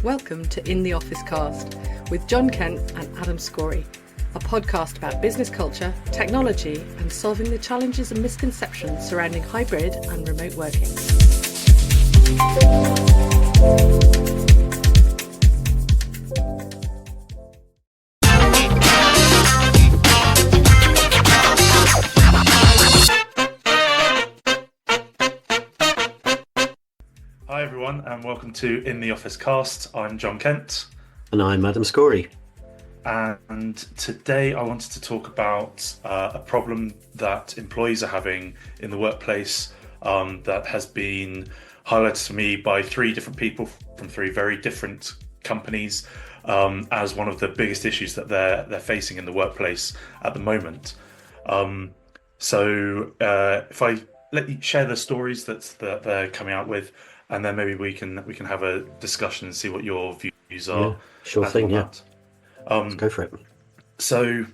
Welcome to In the Office Cast with Jon Kent and Adam Scory, a podcast about business culture, technology, and solving the challenges and misconceptions surrounding hybrid and remote working. Hi everyone and welcome to In the Office Cast. I'm Jon Kent. And I'm Adam Scory. And today I wanted to talk about a problem that employees are having in the workplace that has been highlighted to me by three different people from three very different companies as one of the biggest issues that they're facing in the workplace at the moment. So if I let you share the stories that they're coming out with, and then maybe we can have a discussion and see what your views are. Yeah, sure thing. Yeah, let's go for it. So,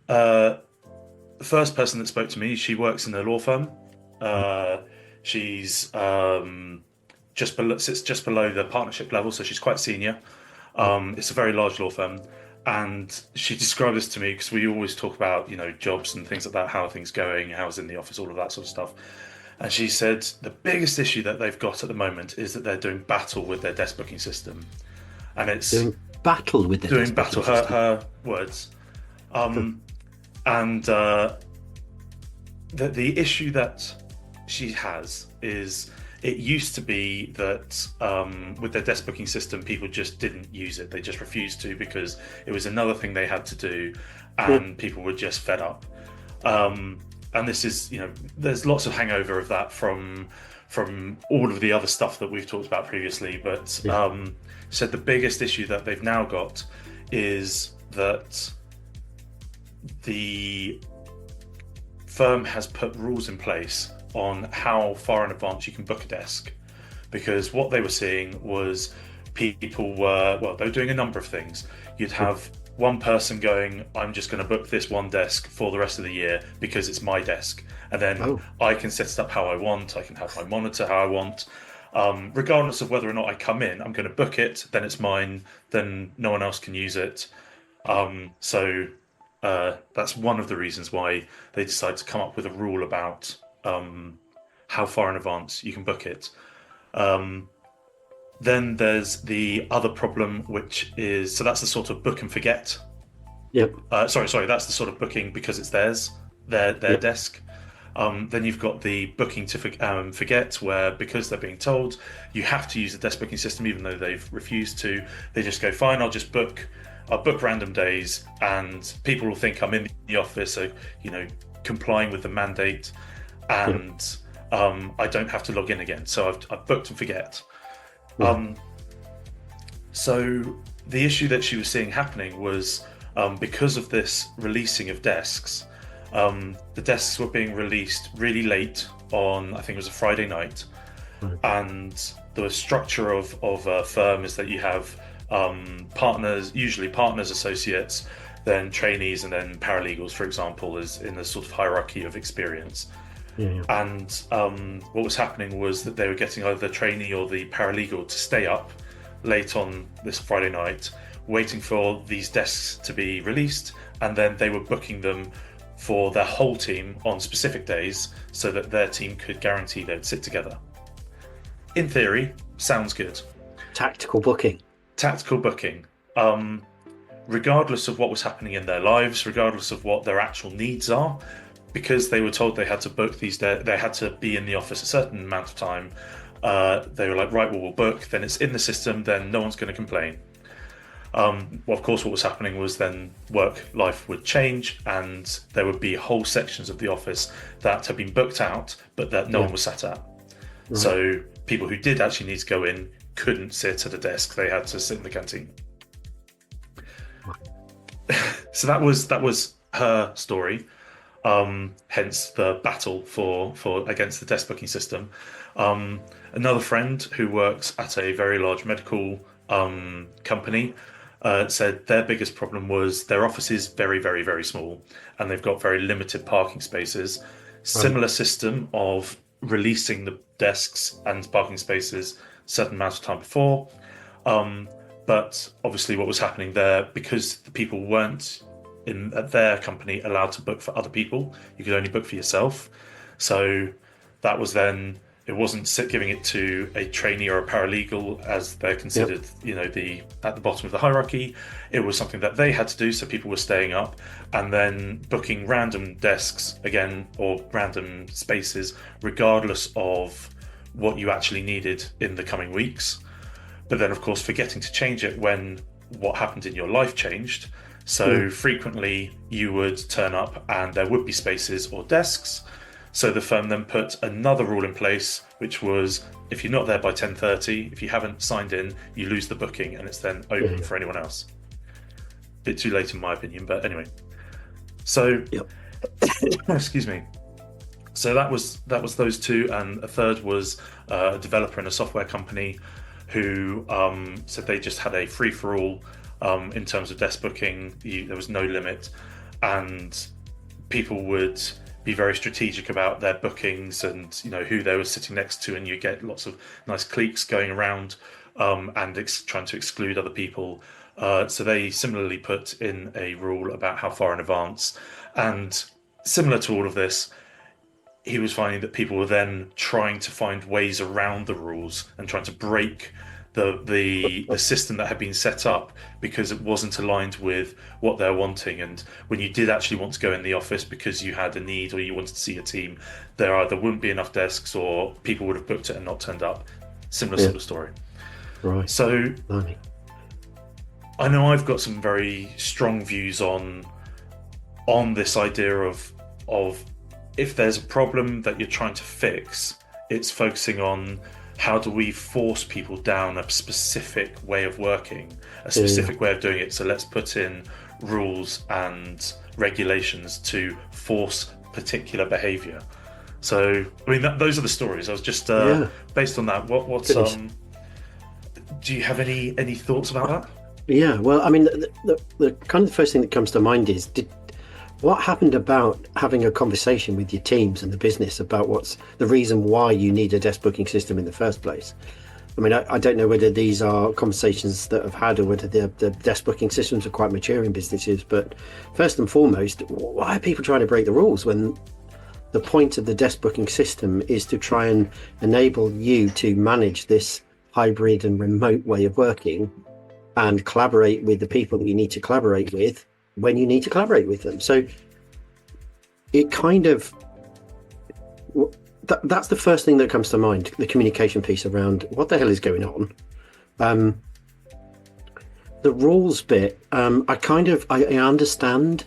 the first person that spoke to me, she works in a law firm. She's sits just below the partnership level, so she's quite senior. It's a very large law firm, and she described this to me because we always talk about jobs and things like that, how are things going, how's in the office, all of that sort of stuff. And she said the biggest issue that they've got at the moment is that they're doing battle with their desk booking system. And it's doing battle with her words. And the issue that she has is it used to be that with their desk booking system, people just didn't use it. They just refused to because it was another thing they had to do, and people were just fed up. And this is, there's lots of hangover of that from all of the other stuff that we've talked about previously. But said the biggest issue that they've now got is that the firm has put rules in place on how far in advance you can book a desk. Because what they were seeing was people were, they were doing a number of things. You'd have one person going, I'm just going to book this one desk for the rest of the year because it's my desk. And then I can set it up how I want. I can have my monitor how I want. Regardless of whether or not I come in, I'm going to book it. Then it's mine. Then no one else can use it. So that's one of the reasons why they decided to come up with a rule about how far in advance you can book it. Then there's the other problem, which is, so that's the sort of book and forget. Yep. Sorry, that's the sort of booking because it's their desk. Then you've got the booking to forget, where because they're being told you have to use the desk booking system, even though they've refused to, they just go, fine, I'll book random days, and people will think I'm in the office, so complying with the mandate, and I don't have to log in again. So I've booked and forget. So the issue that she was seeing happening was because of this releasing of desks, the desks were being released really late on, I think it was a Friday night. And the structure of a firm is that you have partners, usually partners, associates, then trainees, and then paralegals, for example, is in the sort of hierarchy of experience. And what was happening was that they were getting either the trainee or the paralegal to stay up late on this Friday night, waiting for these desks to be released, and then they were booking them for their whole team on specific days so that their team could guarantee they'd sit together. In theory, sounds good. Tactical booking. Regardless of what was happening in their lives, regardless of what their actual needs are, because they were told they had to book these they had to be in the office a certain amount of time, they were like, right, well, we'll book, then it's in the system, then no one's going to complain. Well, of course, what was happening was then work life would change, and there would be whole sections of the office that had been booked out, but that no one was sat at. Right. So people who did actually need to go in couldn't sit at a desk; they had to sit in the canteen. So that was her story. Hence the battle for against the desk booking system. Another friend who works at a very large medical company said their biggest problem was their office is very, very, very small, and they've got very limited parking spaces. Similar system of releasing the desks and parking spaces a certain amount of time before. But obviously what was happening there, because the people weren't at their company allowed to book for other people, you could only book for yourself. So that was then, it wasn't giving it to a trainee or a paralegal as they're considered, at the bottom of the hierarchy. It was something that they had to do, so people were staying up and then booking random desks again, or random spaces, regardless of what you actually needed in the coming weeks. But then, of course, forgetting to change it when what happened in your life changed. So frequently you would turn up and there would be spaces or desks. So the firm then put another rule in place, which was if you're not there by 10:30, if you haven't signed in, you lose the booking and it's then open for anyone else. Bit too late in my opinion, but anyway. So, excuse me. So that was those two, and a third was a developer in a software company who said they just had a free-for-all in terms of desk booking. There was no limit, and people would be very strategic about their bookings and who they were sitting next to, and you get lots of nice cliques going around and trying to exclude other people. So they similarly put in a rule about how far in advance, and similar to all of this, he was finding that people were then trying to find ways around the rules and trying to break the system that had been set up because it wasn't aligned with what they're wanting. And when you did actually want to go in the office because you had a need or you wanted to see a team, there either wouldn't be enough desks or people would have booked it and not turned up. Similar sort of story. Right. So I know I've got some very strong views on this idea of if there's a problem that you're trying to fix, it's focusing on how do we force people down a specific way of working, a specific way of doing it. So let's put in rules and regulations to force particular behavior. So, I mean, those are the stories. I was just based on that. What's do you have any thoughts about that? Yeah, well, I mean, the kind of the first thing that comes to mind is what happened about having a conversation with your teams and the business about what's the reason why you need a desk booking system in the first place. I mean, I don't know whether these are conversations that have had or whether the desk booking systems are quite mature in businesses, but first and foremost, why are people trying to break the rules when the point of the desk booking system is to try and enable you to manage this hybrid and remote way of working and collaborate with the people that you need to collaborate with when you need to collaborate with them. So it kind of, that's the first thing that comes to mind, the communication piece around what the hell is going on. The rules bit, I understand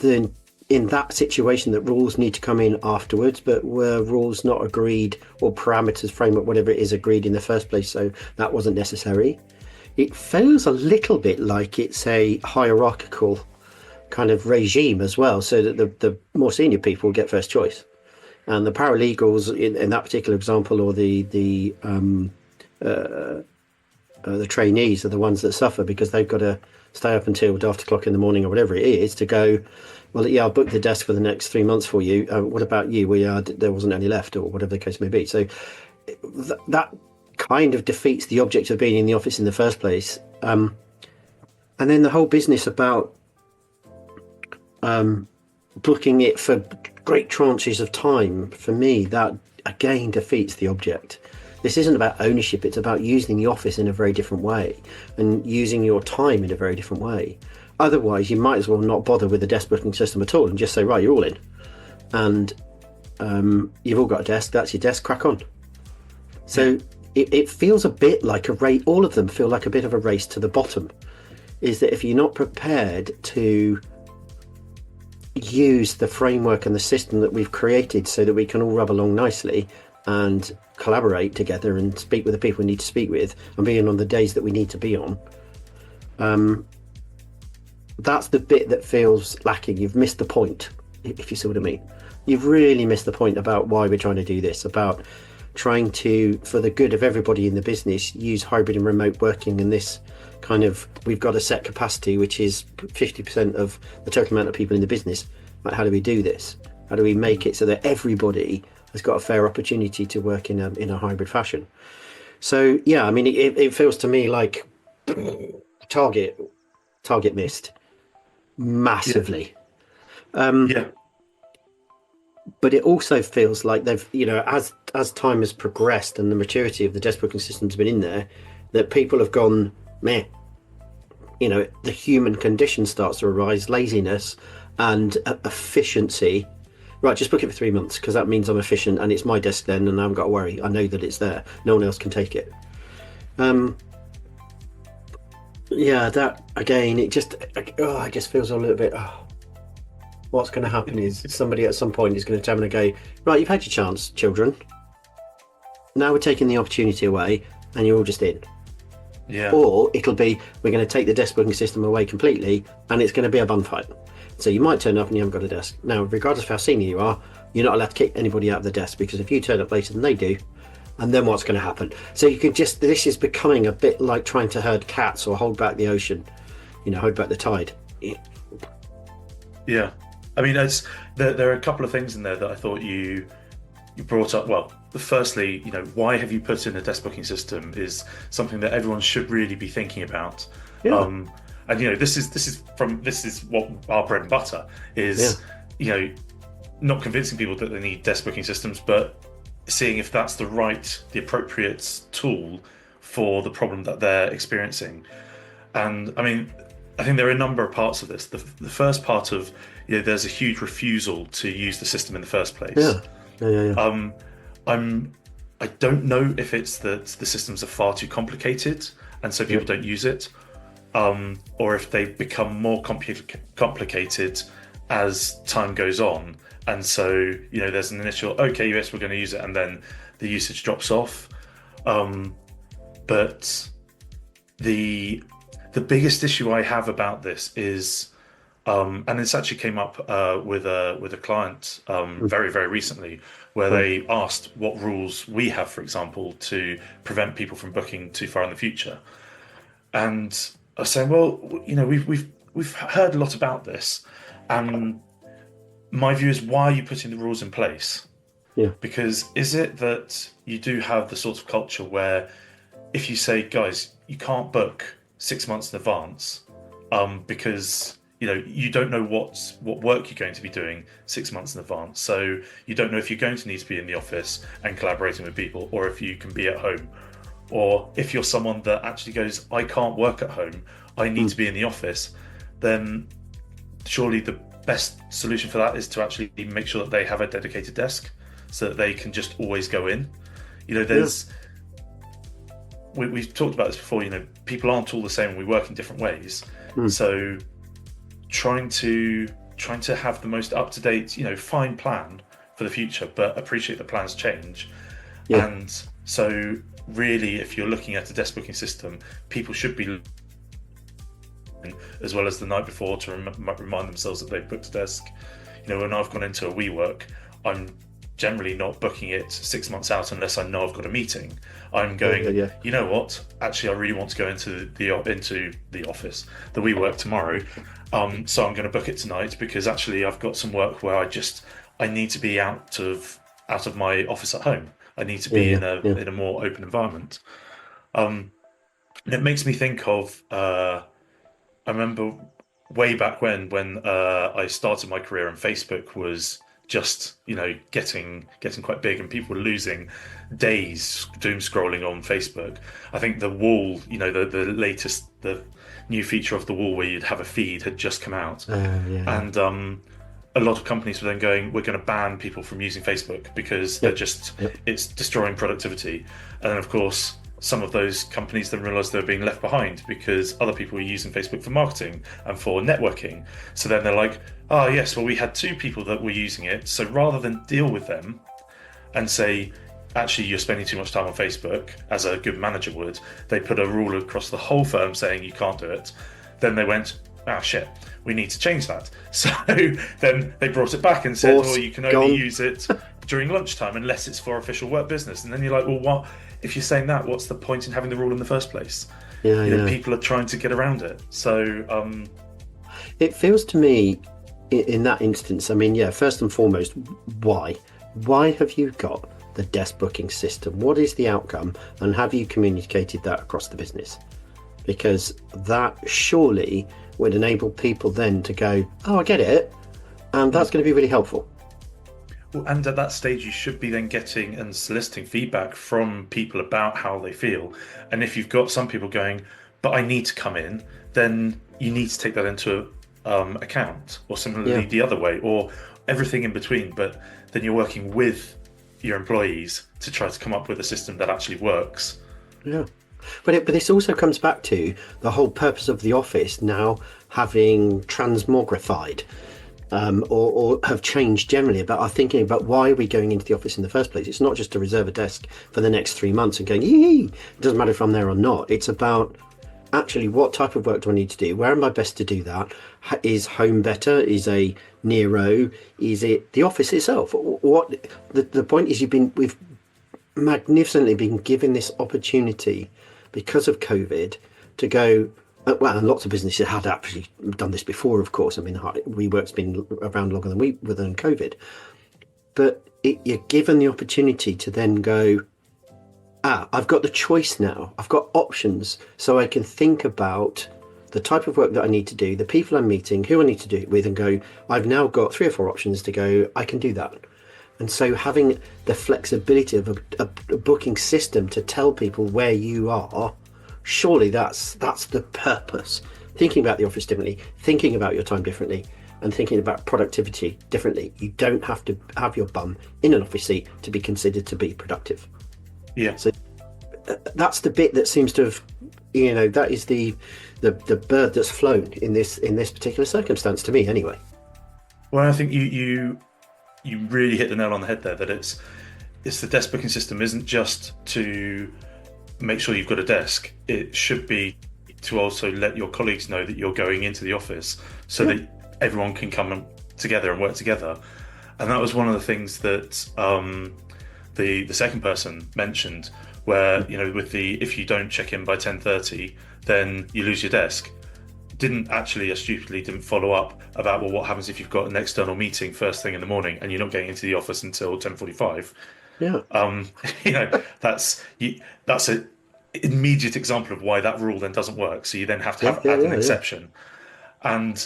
in that situation that rules need to come in afterwards, but were rules not agreed or parameters, framework, whatever it is, agreed in the first place, so that wasn't necessary. It feels a little bit like it's a hierarchical kind of regime as well, so that the more senior people get first choice, and the paralegals in that particular example, or the trainees are the ones that suffer because they've got to stay up until after o'clock in the morning or whatever it is to go, well, yeah, I'll book the desk for the next 3 months for you. What about you? There wasn't any left, or whatever the case may be. So that kind of defeats the object of being in the office in the first place. And then the whole business about booking it for great tranches of time, for me, that again defeats the object. This isn't about ownership, it's about using the office in a very different way and using your time in a very different way. Otherwise, you might as well not bother with the desk booking system at all and just say, right, you're all in. And you've all got a desk, that's your desk, crack on. So it feels a bit like a race, all of them feel like a bit of a race to the bottom, is that if you're not prepared to use the framework and the system that we've created so that we can all rub along nicely and collaborate together and speak with the people we need to speak with and be in on the days that we need to be on, that's the bit that feels lacking. You've missed the point, if you see what I mean. You've really missed the point about why we're trying to do this, about trying to, for the good of everybody in the business, use hybrid and remote working, and this kind of, we've got a set capacity which is 50% of the total amount of people in the business. Like, how do we do this? How do we make it so that everybody has got a fair opportunity to work in a hybrid fashion? So yeah, I mean, it feels to me like target missed Yeah. massively. Yeah. But it also feels like they've, as time has progressed and the maturity of the desk booking system's been in there, that people have gone, meh. The human condition starts to arise, laziness and efficiency. Right, just book it for 3 months because that means I'm efficient and it's my desk then, and I haven't got to worry. I know that it's there. No one else can take it. Yeah, that again, it just, I guess feels a little bit. What's going to happen is somebody at some point is going to turn and go, right, you've had your chance, children. Now we're taking the opportunity away, and you're all just in. Yeah. Or it'll be, we're going to take the desk booking system away completely, and it's going to be a bun fight. So you might turn up and you haven't got a desk. Now, regardless of how senior you are, you're not allowed to kick anybody out of the desk, because if you turn up later than they do, and then what's going to happen? So you can just, this is becoming a bit like trying to herd cats or hold back the ocean, hold back the tide. Yeah. I mean, there are a couple of things in there that I thought you brought up. Well, firstly, why have you put in a desk booking system is something that everyone should really be thinking about. Yeah. And this is what our bread and butter is. Yeah. Not convincing people that they need desk booking systems, but seeing if that's the appropriate tool for the problem that they're experiencing. And I mean, I think there are a number of parts of this. The first part of, there's a huge refusal to use the system in the first place. Yeah. I don't know if it's that the systems are far too complicated and so people don't use it, or if they become more complicated as time goes on, and so there's an initial, okay, yes, we're going to use it, and then the usage drops off. But the biggest issue I have about this is, and this actually came up with a client very, very recently, where they asked what rules we have, for example, to prevent people from booking too far in the future. And I was saying, well, we've heard a lot about this, and my view is, why are you putting the rules in place? Yeah. Because is it that you do have the sort of culture where if you say, guys, you can't book 6 months in advance, because you don't know what work you're going to be doing 6 months in advance, so you don't know if you're going to need to be in the office and collaborating with people, or if you can be at home, or if you're someone that actually goes, I can't work at home, I need to be in the office, then surely the best solution for that is to actually make sure that they have a dedicated desk so that they can just always go in. We've talked about this before, people aren't all the same, we work in different ways. So trying to have the most up-to-date, fine plan for the future, but appreciate that plans change. And so really, if you're looking at a desk booking system, people should be, as well as the night before, to remind themselves that they've booked a desk. When I've gone into a WeWork, I'm generally not booking it 6 months out unless I know I've got a meeting. I'm going, you know what? Actually, I really want to go into the office, the WeWork tomorrow. So I'm going to book it tonight because actually I've got some work where I need to be out of my office at home. I need to be in a more open environment. And it makes me think of, I remember way back when I started my career and Facebook was just getting quite big and people were losing days doom scrolling on Facebook. I think the wall, the new feature of the wall where you'd have a feed had just come out, and a lot of companies were then going, we're going to ban people from using Facebook because they're just it's destroying productivity. And then of course some of those companies then realized they were being left behind because other people were using Facebook for marketing and for networking. So then they're like, oh yes, well, we had 2 people that were using it, so rather than deal with them and say, actually you're spending too much time on Facebook, as a good manager would, they put a rule across the whole firm saying you can't do it. Then they went, shit, we need to change that. So then they brought it back and said, well, you can only use it during lunchtime unless it's for official work business. And then you're like, well, what? If you're saying that, what's the point in having the rule in the first place? People are trying to get around it. So it feels to me in that instance, I mean, yeah, first and foremost, why? Why have you got the desk booking system? What is the outcome? And have you communicated that across the business? Because that surely would enable people then to go, oh, I get it. And that's going to be really helpful. Well, and at that stage, you should be then getting and soliciting feedback from people about how they feel. And if you've got some people going, but I need to come in, then you need to take that into account, or similarly the other way, or everything in between. But then you're working with your employees to try to come up with a system that actually works. Yeah. But this also comes back to the whole purpose of the office now having transmogrified. Or have changed generally about our thinking about why are we going into the office in the first place. It's not just to reserve a desk for the next 3 months and going, yee, it doesn't matter if I'm there or not. It's about actually what type of work do I need to do? Where am I best to do that? Is home better? Is a Nero? Is it the office itself? What the point is, we've magnificently been given this opportunity because of COVID to go. Well, and lots of businesses had actually done this before, of course. I mean, WeWork's been around longer than COVID. But you're given the opportunity to then go, I've got the choice now. I've got options. So I can think about the type of work that I need to do, the people I'm meeting, who I need to do it with, and go, I've now got 3 or 4 options to go, I can do that. And so having the flexibility of a booking system to tell people where you are, surely that's the purpose. Thinking about the office differently, thinking about your time differently, and thinking about productivity differently. You don't have to have your bum in an office seat to be considered to be productive. Yeah. So that's the bit that seems to have, that is the bird that's flown in this particular circumstance, to me anyway. Well, I think you really hit the nail on the head there, that it's the desk booking system isn't just to make sure you've got a desk. It should be to also let your colleagues know that you're going into the office, so that everyone can come together and work together. And that was one of the things that the second person mentioned, where with if you don't check in by 10:30, then you lose your desk. Stupidly didn't follow up about, well, what happens if you've got an external meeting first thing in the morning and you're not getting into the office until 10:45? Yeah. That's an immediate example of why that rule then doesn't work. So you then have to add an exception. And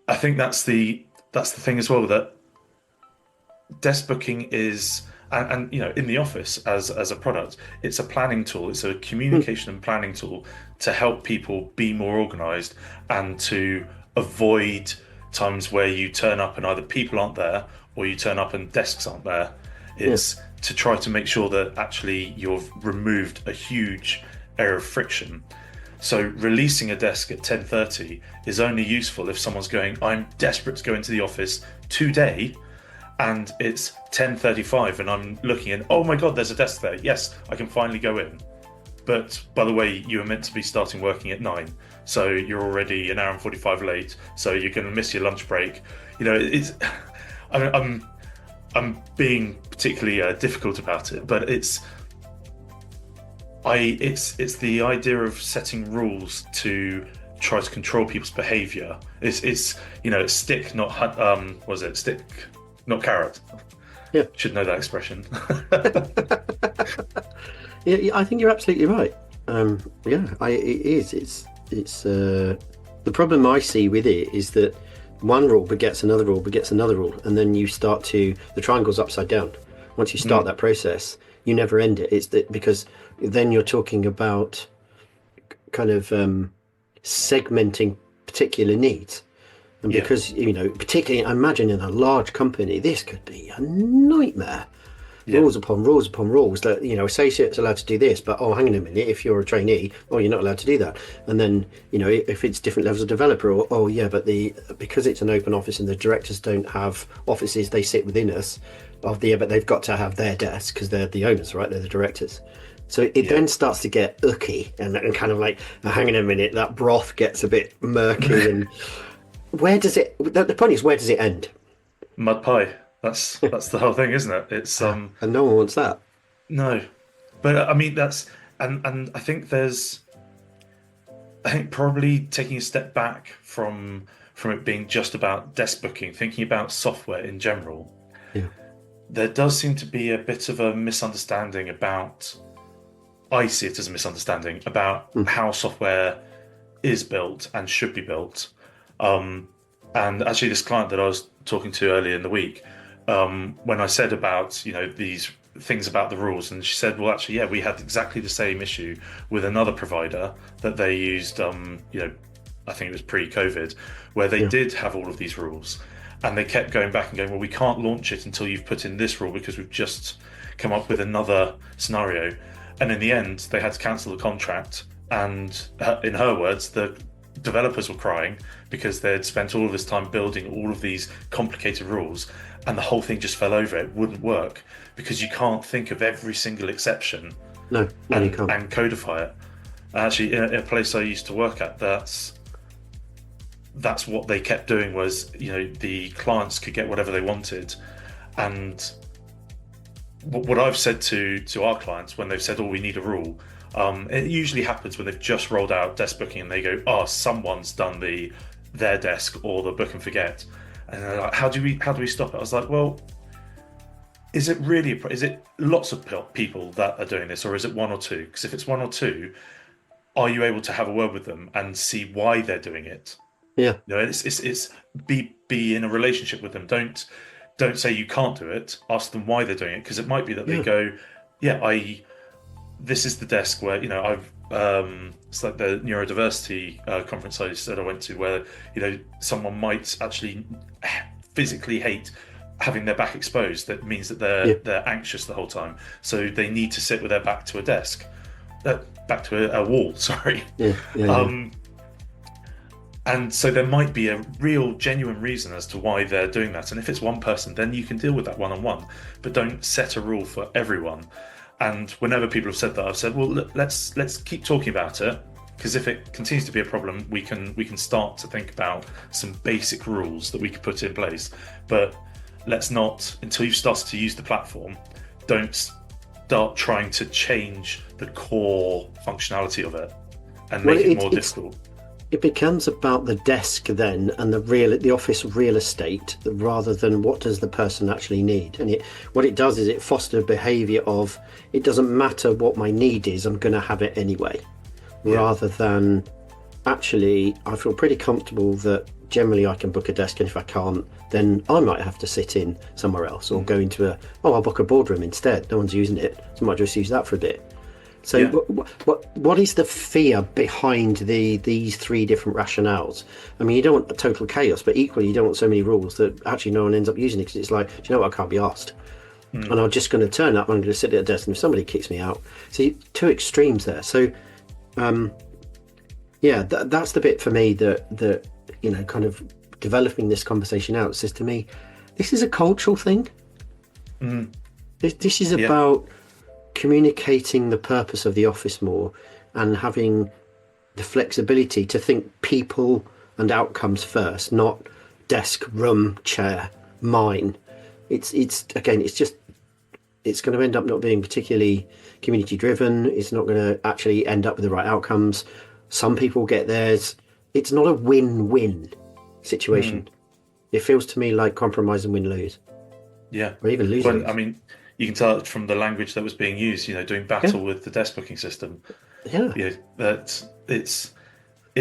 I think that's the thing as well, that desk booking is, and in the office as a product, it's a planning tool. It's a communication and planning tool to help people be more organized and to avoid times where you turn up and either people aren't there or you turn up and desks aren't there. It's to try to make sure that actually you've removed a huge area of friction. So releasing a desk at 10:30 is only useful if someone's going, I'm desperate to go into the office today, and it's 10:35 and I'm looking and, oh my God, there's a desk there. Yes, I can finally go in. But by the way, you were meant to be starting working at 9. So you're already an hour and 45 late. So you're going to miss your lunch break. I'm being particularly difficult about it, but it's the idea of setting rules to try to control people's behaviour. It's stick, not stick, not carrot. Yeah, should know that expression. Yeah, I think you're absolutely right. It is. It's the problem I see with it is that one rule begets another rule begets another rule, and then you start the triangle's upside down. Once you start that process, you never end it. It's because then you're talking about kind of segmenting particular needs. And because, particularly, I imagine in a large company, this could be a nightmare. Yeah. Rules upon rules upon rules that, associates are allowed to do this, but, hang on a minute, if you're a trainee, you're not allowed to do that. And then, if it's different levels of developer, but because it's an open office and the directors don't have offices, they sit within us, but they've got to have their desk because they're the owners, right? They're the directors. So it then starts to get icky and kind of like, hang on a minute, that broth gets a bit murky. And the point is, where does it end? Mud pie. That's the whole thing, isn't it? It's and no one wants that. No, but I mean that's and I think probably taking a step back from from it being just about desk booking, thinking about software in general, Yeah. there does seem to be a bit of a misunderstanding about, I see it as a misunderstanding about how software is built and should be built. And actually this client that I was talking to earlier in the week, when I said about, these things about the rules, and she said, well, actually, yeah, we had exactly the same issue with another provider that they used, I think it was pre-COVID, where they did have all of these rules, and they kept going back and going, well, we can't launch it until you've put in this rule because we've just come up with another scenario. And in the end, they had to cancel the contract. And in her words, the developers were crying because they'd spent all of this time building all of these complicated rules, and the whole thing just fell over. It wouldn't work because you can't think of every single exception No, you can't. and codify it. Actually, in a place I used to work at, that's what they kept doing was, the clients could get whatever they wanted. And what I've said to our clients when they've said, oh, we need a rule, it usually happens when they've just rolled out desk booking and they go, oh, someone's done their desk or the book and forget. And they're like, how do we stop it? I was like, well, is it lots of people that are doing this, or is it one or two? Because if it's one or two, are you able to have a word with them and see why they're doing it? Yeah. It's be in a relationship with them. Don't say you can't do it. Ask them why they're doing it, because it might be that they go, yeah, this is the desk where, I've it's like the neurodiversity conference I said I went to, where someone might actually physically hate having their back exposed. That means that they're anxious the whole time, so they need to sit with their back to a desk, back to a wall. Sorry. And so there might be a real genuine reason as to why they're doing that. And if it's one person, then you can deal with that one-on-one, but don't set a rule for everyone. And whenever people have said that, I've said, well, look, let's keep talking about it, because if it continues to be a problem, we can start to think about some basic rules that we could put in place. But let's not, until you've started to use the platform, don't start trying to change the core functionality of it and make it more difficult. It becomes about the desk then and the office real estate, rather than what does the person actually need. And what it does is it fosters a behaviour of, it doesn't matter what my need is, I'm going to have it anyway. Rather than, actually, I feel pretty comfortable that generally I can book a desk, and if I can't, then I might have to sit in somewhere else, or go into I'll book a boardroom instead. No one's using it, so I might just use that for a bit. So what is the fear behind these three different rationales? I mean, you don't want a total chaos, but equally you don't want so many rules that actually no one ends up using it, because it's like, do you know what, I can't be asked. And I'm just going to turn up, I'm going to sit at a desk, and if somebody kicks me out. See, two extremes there. So, that's the bit for me that kind of developing this conversation out says to me, this is a cultural thing. This is about communicating the purpose of the office more, and having the flexibility to think people and outcomes first, not desk, room, chair, mine. It's going to end up not being particularly community driven. It's not going to actually end up with the right outcomes. Some people get theirs. It's not a win-win situation. It feels to me like compromise and win-lose. Yeah. Or even lose. Well, I mean, you can tell from the language that was being used, doing battle with the desk booking system. That it's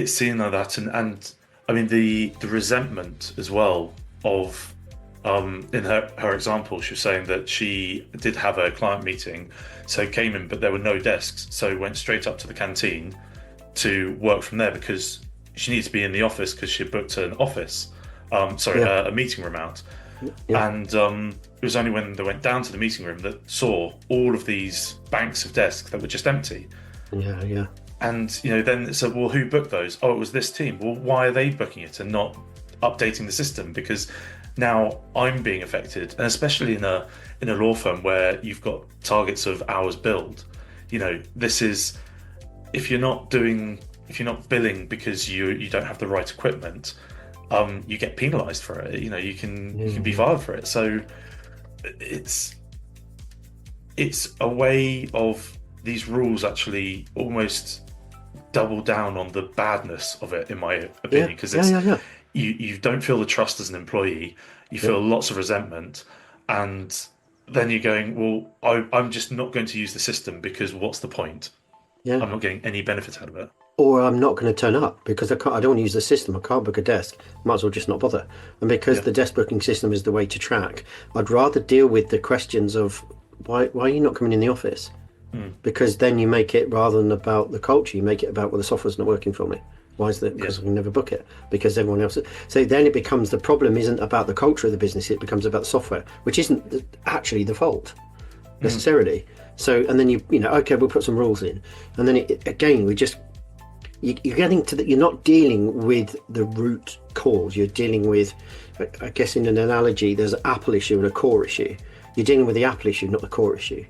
seen like that, and I mean the resentment as well of in her example, she was saying that she did have a client meeting, so came in, but there were no desks, so went straight up to the canteen to work from there, because she needed to be in the office because she had booked an office, a meeting room out. And it was only when they went down to the meeting room that saw all of these banks of desks that were just empty. And then so, well, who booked those? Oh, it was this team. Well, why are they booking it and not updating the system? Because now I'm being affected, and especially in a law firm where you've got targets of hours billed. This is, if you're not billing because you don't have the right equipment, you get penalised for it. You can be filed for it. So it's a way of these rules actually almost double down on the badness of it, in my opinion, because you don't feel the trust as an employee. You feel lots of resentment, and then you're going, well, I'm just not going to use the system because what's the point? Yeah. I'm not getting any benefit out of it. Or I'm not going to turn up because I don't want to use the system. I can't book a desk. Might as well just not bother. And because Yeah. the desk booking system is the way to track, I'd rather deal with the questions of why are you not coming in the office? Because then you make it, rather than about the culture, you make it about, well, the software's not working for me. Why is that? Because I can never book it. Because everyone else. So then it becomes, the problem isn't about the culture of the business. It becomes about the software, which isn't actually the fault necessarily. So, and then okay, we'll put some rules in, and then again, you're getting to you're not dealing with the root cause. You're dealing with, I guess, in an analogy, there's an apple issue and a core issue. You're dealing with the apple issue, not the core issue.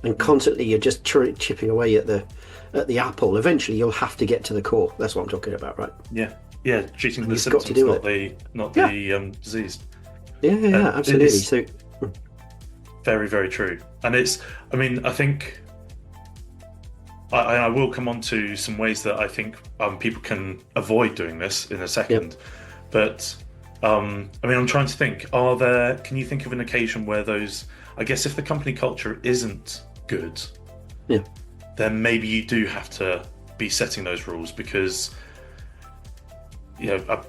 And constantly you're just chipping away at the apple. Eventually you'll have to get to the core. That's what I'm talking about, right? Yeah, treating the you've got symptoms, to deal not with the disease. Yeah, absolutely. So very, very true. And I think I will come on to some ways that I think people can avoid doing this in a second. But I'm trying to think, can you think of an occasion where I guess if the company culture isn't good, then maybe you do have to be setting those rules, because I've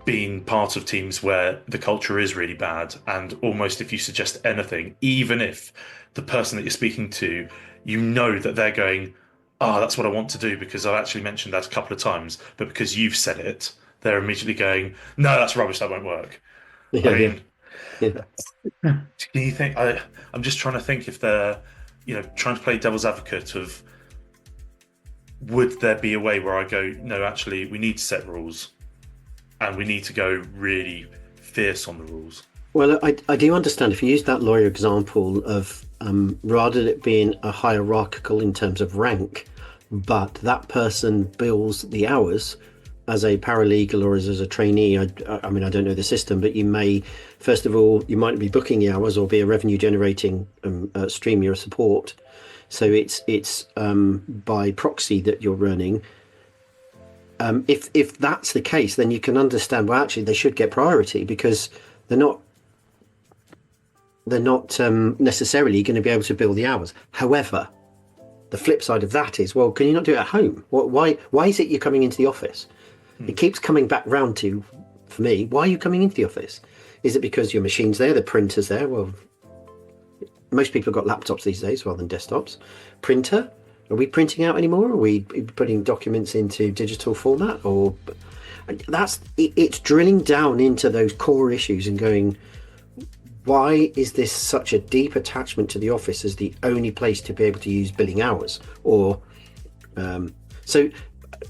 been part of teams where the culture is really bad, and almost if you suggest anything, even if the person that you're speaking to, that they're going, that's what I want to do because I've actually mentioned that a couple of times, but because you've said it, they're immediately going, no, that's rubbish, that won't work. Can you think, I'm just trying to think if they're, trying to play devil's advocate of, would there be a way where I go, no, actually, we need to set rules and we need to go really fierce on the rules? Well, I do understand if you use that lawyer example of rather than it being a hierarchical in terms of rank, but that person bills the hours as a paralegal or as a trainee. I don't know the system, but you may, first of all, you might be booking the hours or be a revenue generating stream you're a support. So it's by proxy that you're running. If that's the case, then you can understand, well, actually they should get priority because they're not necessarily going to be able to bill the hours. However, the flip side of that is, well, can you not do it at home? Why is it you're coming into the office? It keeps coming back round to, for me, why are you coming into the office? Is it because your machine's there, the printer's there? Well, most people have got laptops these days rather than desktops. Printer? Are we printing out anymore? Are we putting documents into digital format? Or it's drilling down into those core issues and going, why is this such a deep attachment to the office as the only place to be able to use billing hours?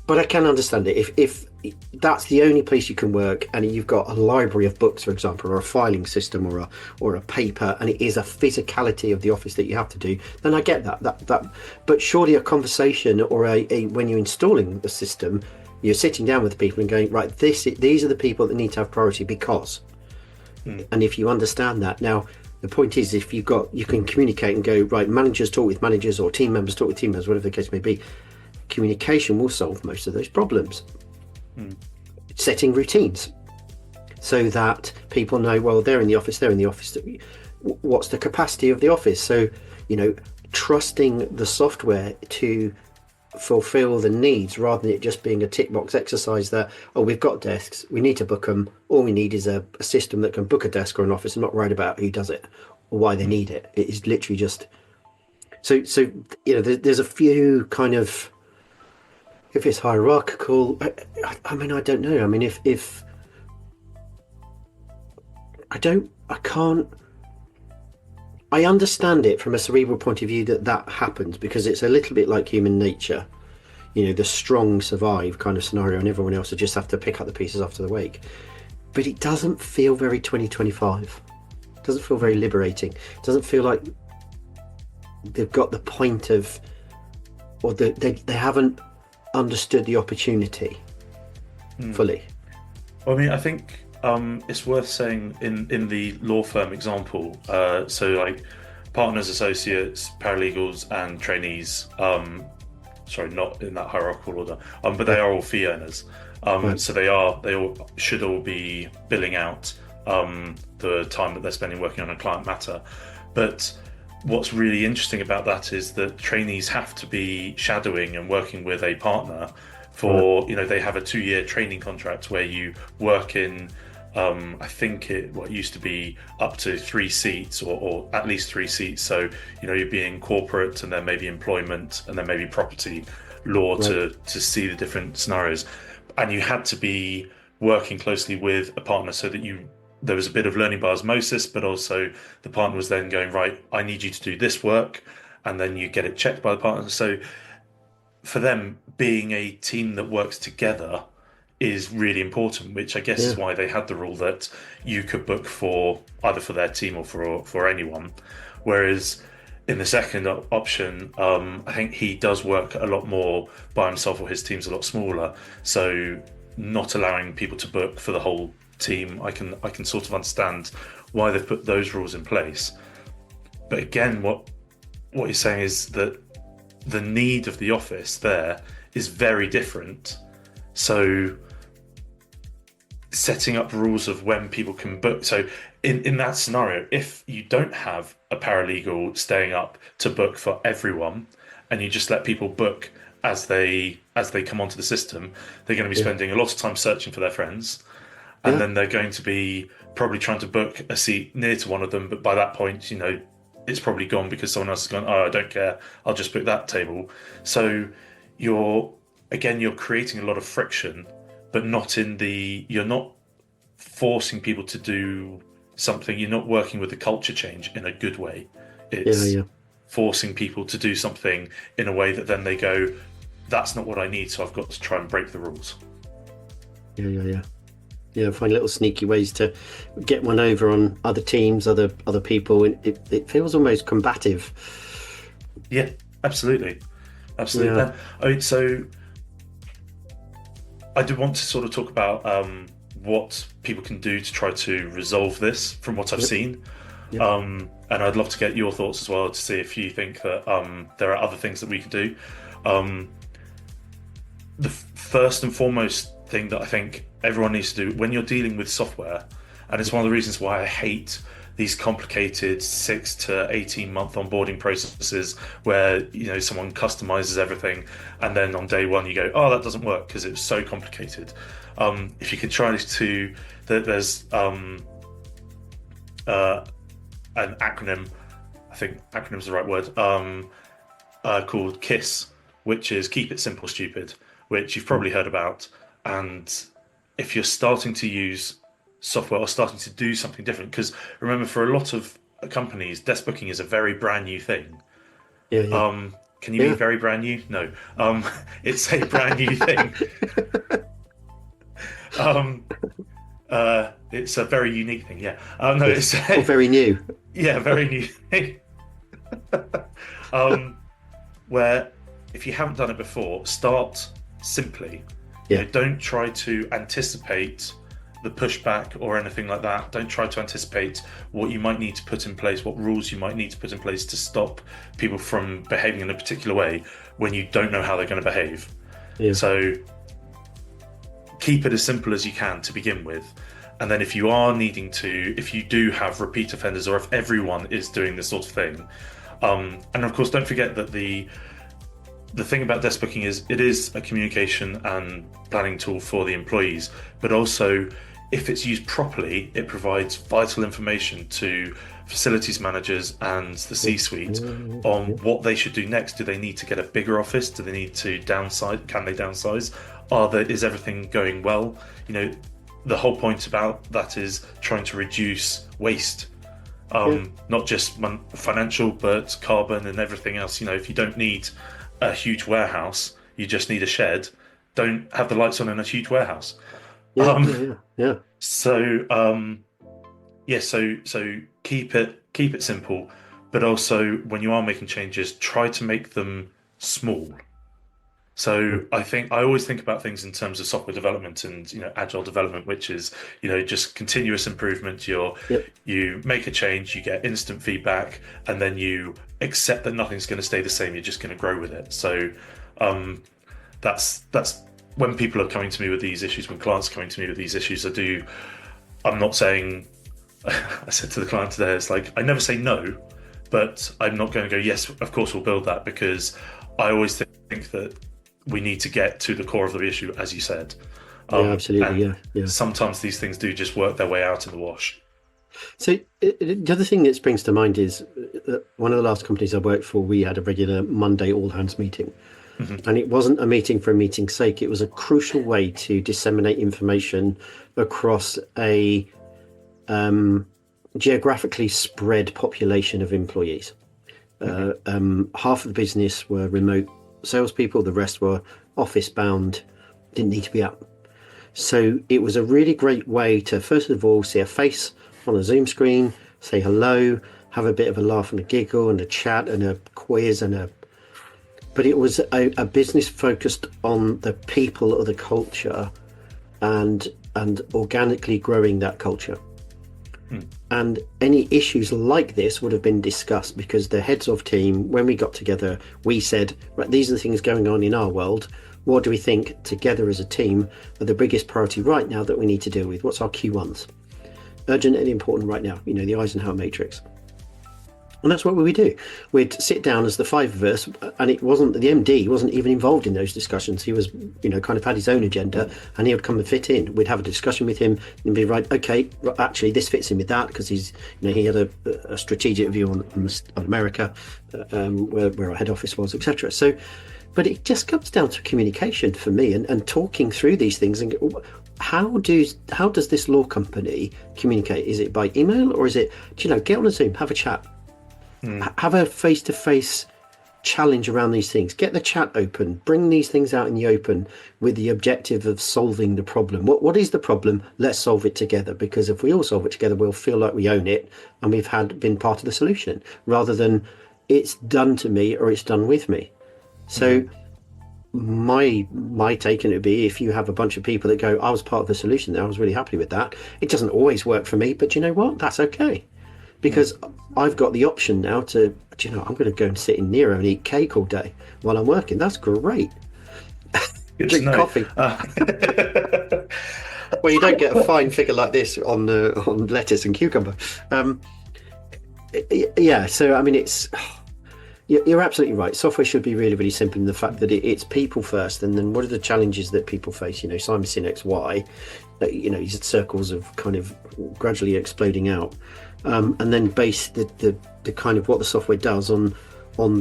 But I can understand it. If that's the only place you can work and you've got a library of books, for example, or a filing system or a paper, and it is a physicality of the office that you have to do, then I get that. But surely a conversation or when you're installing the system, you're sitting down with the people and going, right, these are the people that need to have priority because. And if you understand that, now the point is, if you can communicate and go, right, managers talk with managers or team members talk with team members, whatever the case may be, communication will solve most of those problems. Setting routines so that people know, well, they're in the office, what's the capacity of the office? So, trusting the software to fulfill the needs rather than it just being a tick box exercise that, we've got desks, we need to book them, all we need is a system that can book a desk or an office and not worried about who does it or why they need it. It is literally just so there's a few kind of, if it's hierarchical, I don't know. If I understand it from a cerebral point of view that happens because it's a little bit like human nature. The strong survive kind of scenario and everyone else will just have to pick up the pieces after the wake. But it doesn't feel very 2025. It doesn't feel very liberating. It doesn't feel like they've got the point of, or they haven't understood the opportunity fully. Well, I think it's worth saying in the law firm example, so like partners, associates, paralegals and trainees, sorry, not in that hierarchical order, but they are all fee earners. Right. So they all should all be billing out the time that they're spending working on a client matter. But what's really interesting about that is that trainees have to be shadowing and working with a partner for, they have a 2-year training contract where you work in, I think what used to be up to 3 seats or at least 3 seats. So, you'd be in corporate and then maybe employment and then maybe property law to see the different scenarios. And you had to be working closely with a partner so that there was a bit of learning by osmosis, but also the partner was then going, right, I need you to do this work, and then you get it checked by the partner. So for them, being a team that works together is really important, which I guess is why they had the rule that you could book for either for their team or for anyone. Whereas in the second option, I think he does work a lot more by himself, or his team's a lot smaller. So not allowing people to book for the whole team, I can sort of understand why they've put those rules in place. But again, what you're saying is that the need of the office there is very different. So setting up rules of when people can book. So in that scenario, if you don't have a paralegal staying up to book for everyone, and you just let people book as they come onto the system, they're going to be spending a lot of time searching for their friends. And then they're going to be probably trying to book a seat near to one of them. But by that point, it's probably gone because someone else has gone, oh, I don't care, I'll just book that table. So you're creating a lot of friction, but you're not forcing people to do something. You're not working with the culture change in a good way. It's forcing people to do something in a way that then they go, that's not what I need, so I've got to try and break the rules. Find little sneaky ways to get one over on other teams, other people. It feels almost combative. Yeah, absolutely. Yeah. So I do want to sort of talk about what people can do to try to resolve this from what I've seen. And I'd love to get your thoughts as well to see if you think that there are other things that we could do. The first and foremost thing that I think everyone needs to do when you're dealing with software, and it's one of the reasons why I hate these complicated 6 to 18 month onboarding processes where someone customizes everything and then on day one you go, oh, that doesn't work because it's so complicated. If you could try to, there's an acronym, I think acronym's the right word, called KISS, which is Keep It Simple Stupid, which you've probably heard about. And if you're starting to use software or starting to do something different, because remember, for a lot of companies, desk booking is a very brand new thing. Can you be very brand new? No. It's a brand new thing. It's a very unique thing. It's very new. Yeah, very new thing. Where if you haven't done it before, start simply. Don't try to anticipate the pushback or anything like that. Don't try to anticipate what you might need to put in place, what rules you might need to put in place to stop people from behaving in a particular way when you don't know how they're going to behave. So keep it as simple as you can to begin with. And then if you do have repeat offenders, or if everyone is doing this sort of thing, and of course don't forget that the thing about desk booking is it is a communication and planning tool for the employees, but also if it's used properly, it provides vital information to facilities managers and the C-suite on what they should do next. Do they need to get a bigger office? Do they need to downsize? Can they downsize? Is everything going well? The whole point about that is trying to reduce waste. Not just financial, but carbon and everything else. If you don't need a huge warehouse, you just need a shed. Don't have the lights on in a huge warehouse. So keep it simple, but also when you are making changes, try to make them small. So I always think about things in terms of software development and agile development, which is just continuous improvement. You make a change, you get instant feedback, and then you accept that nothing's going to stay the same. You're just going to grow with it. So that's when people are coming to me with these issues, when clients are coming to me with these issues, I'm not saying, I said to the client today, it's like, I never say no, but I'm not going to go, yes, of course we'll build that, because I always think that we need to get to the core of the issue, as you said. Absolutely, yeah. Sometimes these things do just work their way out in the wash. So the other thing that springs to mind is that one of the last companies I worked for, we had a regular Monday all hands meeting. Mm-hmm. And it wasn't a meeting for a meeting's sake. It was a crucial way to disseminate information across a geographically spread population of employees. Half of the business were remote salespeople, the rest were office bound, didn't need to be up. So it was a really great way to, first of all, see a face on a Zoom screen, say hello, have a bit of a laugh and a giggle and a chat and a quiz but it was a business focused on the people of the culture and organically growing that culture. And any issues like this would have been discussed, because the heads of team, when we got together, we said, right, these are the things going on in our world. What do we think together as a team are the biggest priority right now that we need to deal with? What's our Q1s? Urgent and important right now, the Eisenhower matrix. And that's what we would do. We'd sit down as the five of us, and it wasn't, the MD wasn't even involved in those discussions. He was, kind of had his own agenda, and he would come and fit in. We'd have a discussion with him and be right, okay, actually this fits in with that, because he's, he had a strategic view on America, where our head office was, etc. So, but it just comes down to communication for me, and talking through these things and how does this law company communicate? Is it by email, or is it, get on a Zoom, have a chat? Have a face-to-face challenge around these things. Get the chat open. Bring these things out in the open with the objective of solving the problem. What is the problem? Let's solve it together. Because if we all solve it together, we'll feel like we own it and we've been part of the solution, rather than it's done to me or it's done with me. So my take on it would be, if you have a bunch of people that go, I was part of the solution there, I was really happy with that. It doesn't always work for me, but you know what? That's okay. Because I've got the option now to, I'm going to go and sit in Nero and eat cake all day while I'm working. That's great. Drink coffee. Well, you don't get a fine figure like this on lettuce and cucumber. So I mean, you're absolutely right. Software should be really, really simple in the fact that it's people first, and then what are the challenges that people face? Simon Sinek's why, these circles of kind of gradually exploding out. And then base the kind of what the software does on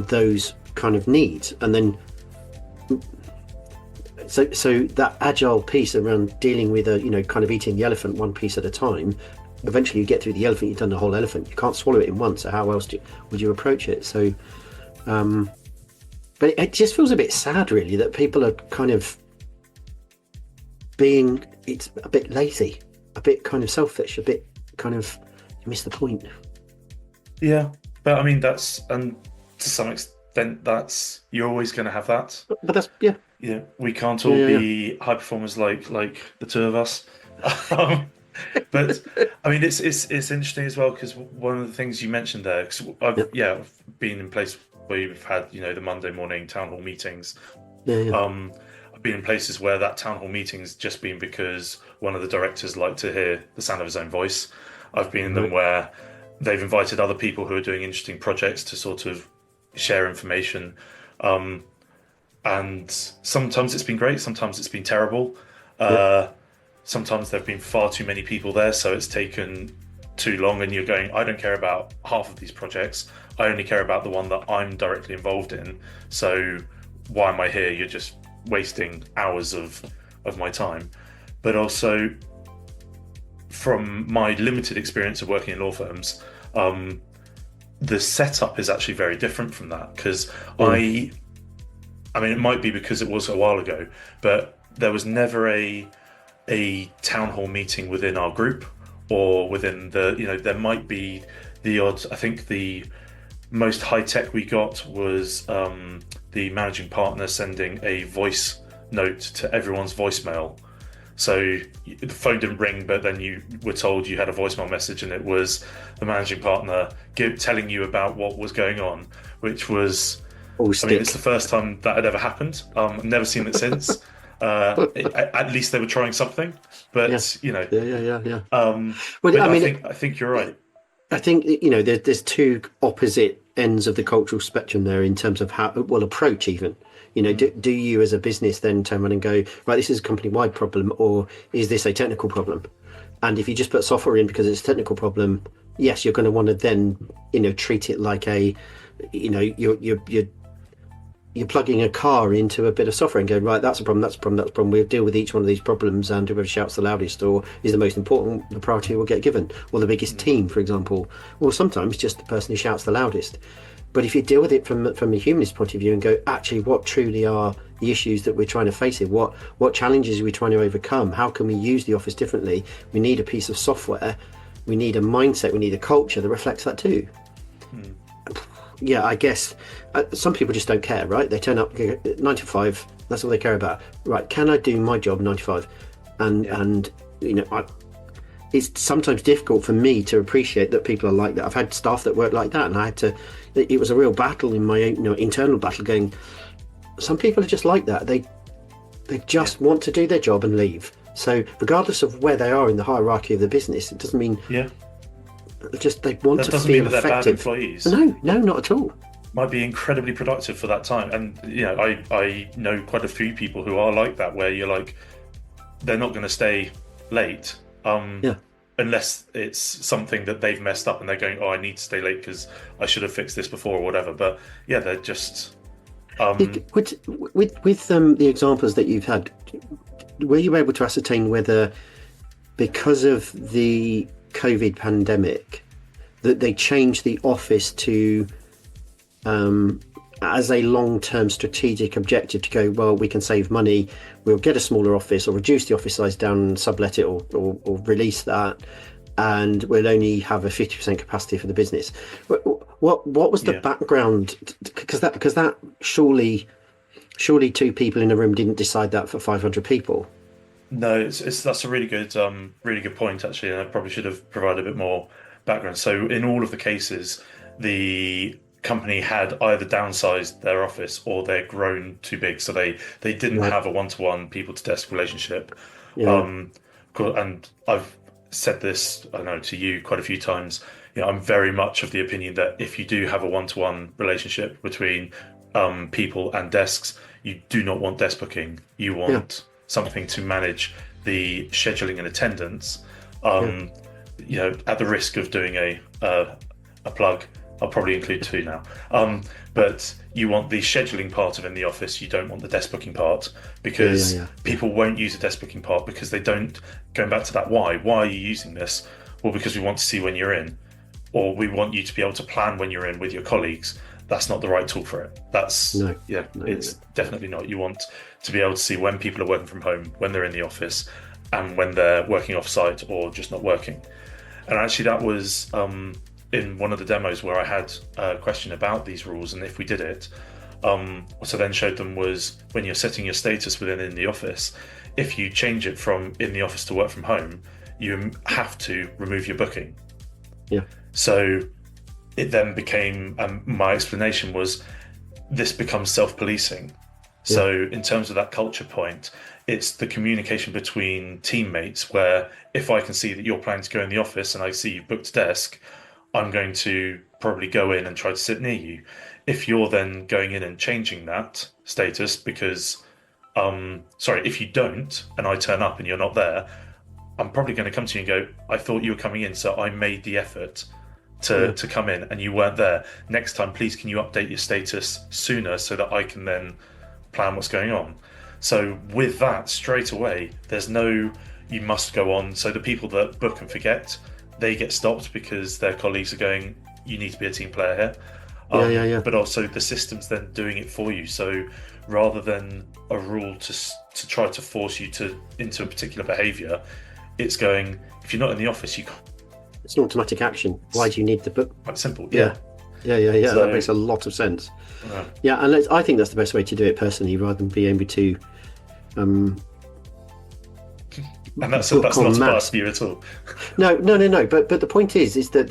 those kind of needs, and then so that agile piece around dealing with kind of eating the elephant one piece at a time. Eventually, you get through the elephant, you've done the whole elephant. You can't swallow it in one. So how else would you approach it? So, but it just feels a bit sad, really, that people are kind of it's a bit lazy, a bit kind of selfish, a bit kind of. You miss the point. Yeah, but I mean and to some extent you're always going to have that. But that's we can't all be high performers like the two of us. But I mean, it's interesting as well, because one of the things you mentioned there, because I've been in place where you've had the Monday morning town hall meetings. I've been in places where that town hall meeting's just been because one of the directors liked to hear the sound of his own voice. I've been in them where they've invited other people who are doing interesting projects to sort of share information. And sometimes it's been great, sometimes it's been terrible. Sometimes there have been far too many people there, so it's taken too long, and you're going, I don't care about half of these projects. I only care about the one that I'm directly involved in. So why am I here? You're just wasting hours of my time. But also, from my limited experience of working in law firms, the setup is actually very different from that, because I mean, it might be because it was a while ago, but there was never a town hall meeting within our group, or within there might be the odd, I think the most high tech we got was the managing partner sending a voice note to everyone's voicemail. So the phone didn't ring, but then you were told you had a voicemail message, and it was the managing partner telling you about what was going on, which was, it's the first time that had ever happened. I've never seen it since. At least they were trying something. But Yeah. but Well, I mean, I think you're right. I think there's two opposite ends of the cultural spectrum there in terms of how well approach even. Do you as a business then turn around and go, right, this is a company-wide problem, or is this a technical problem? And if you just put software in because it's a technical problem, yes, you're going to want to then treat it like you're plugging a car into a bit of software and going, right, that's a problem, that's a problem, that's a problem. We'll deal with each one of these problems, and whoever shouts the loudest or is the most important, the priority will get given. Or the biggest team, for example. Or sometimes just the person who shouts the loudest. But if you deal with it from a humanist point of view and go, actually, what truly are the issues that we're trying to face here? What challenges are we trying to overcome? How can we use the office differently? We need a piece of software. We need a mindset. We need a culture that reflects that too. Yeah, I guess some people just don't care, right? They turn up 9 to 5. That's all they care about. Right? Can I do my job 9 to 5? And it's sometimes difficult for me to appreciate that people are like that. I've had staff that work like that, and it was a real battle in my internal battle. Going, some people are just like that. They just want to do their job and leave. So regardless of where they are in the hierarchy of the business, it doesn't mean just they want to feel effective. They're bad employees. No, not at all. Might be incredibly productive for that time, and I know quite a few people who are like that, where you're like, they're not going to stay late, unless it's something that they've messed up and they're going, I need to stay late because I should have fixed this before or whatever. But yeah, they're just with the examples that you've had, were you able to ascertain whether, because of the COVID pandemic, that they changed the office to as a long-term strategic objective to go, well, we can save money, we'll get a smaller office or reduce the office size down and sublet it or release that, and we'll only have a 50% capacity for the business? What was the background? Because that surely two people in a room didn't decide that for 500 people. No, that's a really good point, actually, and I probably should have provided a bit more background. So in all of the cases, the company had either downsized their office or they're grown too big, so they didn't have a one-to-one people-to-desk relationship. And I've said this, I know, to you quite a few times. I'm very much of the opinion that if you do have a one-to-one relationship between people and desks, you do not want desk booking. You want something to manage the scheduling and attendance. At the risk of doing a plug, I'll probably include 2 now. But you want the scheduling part of in the office. You don't want the desk booking part, because people won't use the desk booking part because they don't. Going back to that, why are you using this? Well, because we want to see when you're in, or we want you to be able to plan when you're in with your colleagues. That's not the right tool for it. It's definitely not. You want to be able to see when people are working from home, when they're in the office, and when they're working off-site or just not working. And actually, that was in one of the demos where I had a question about these rules and if we did it. What I then showed them was, when you're setting your status within in the office, if you change it from in the office to work from home, you have to remove your booking. So it then became, my explanation was, this becomes self-policing. So in terms of that culture point, it's the communication between teammates, where if I can see that you're planning to go in the office and I see you've booked a desk, I'm going to probably go in and try to sit near you. If you're then going in and changing that status because, if you don't and I turn up and you're not there, I'm probably going to come to you and go, I thought you were coming in, so I made the effort to come in and you weren't there. Next time, please, can you update your status sooner so that I can then plan what's going on? So with that, straight away, there's no, you must go on. So the people that book and forget, they get stopped because their colleagues are going, you need to be a team player here. But also the system's then doing it for you. So rather than a rule to try to force you into a particular behaviour, it's going, if you're not in the office, you can't. It's an automatic action. Why do you need the book? Quite simple. So, that makes a lot of sense. And I think that's the best way to do it personally, rather than be able to. And that's not a bad view at all. No. But the point is that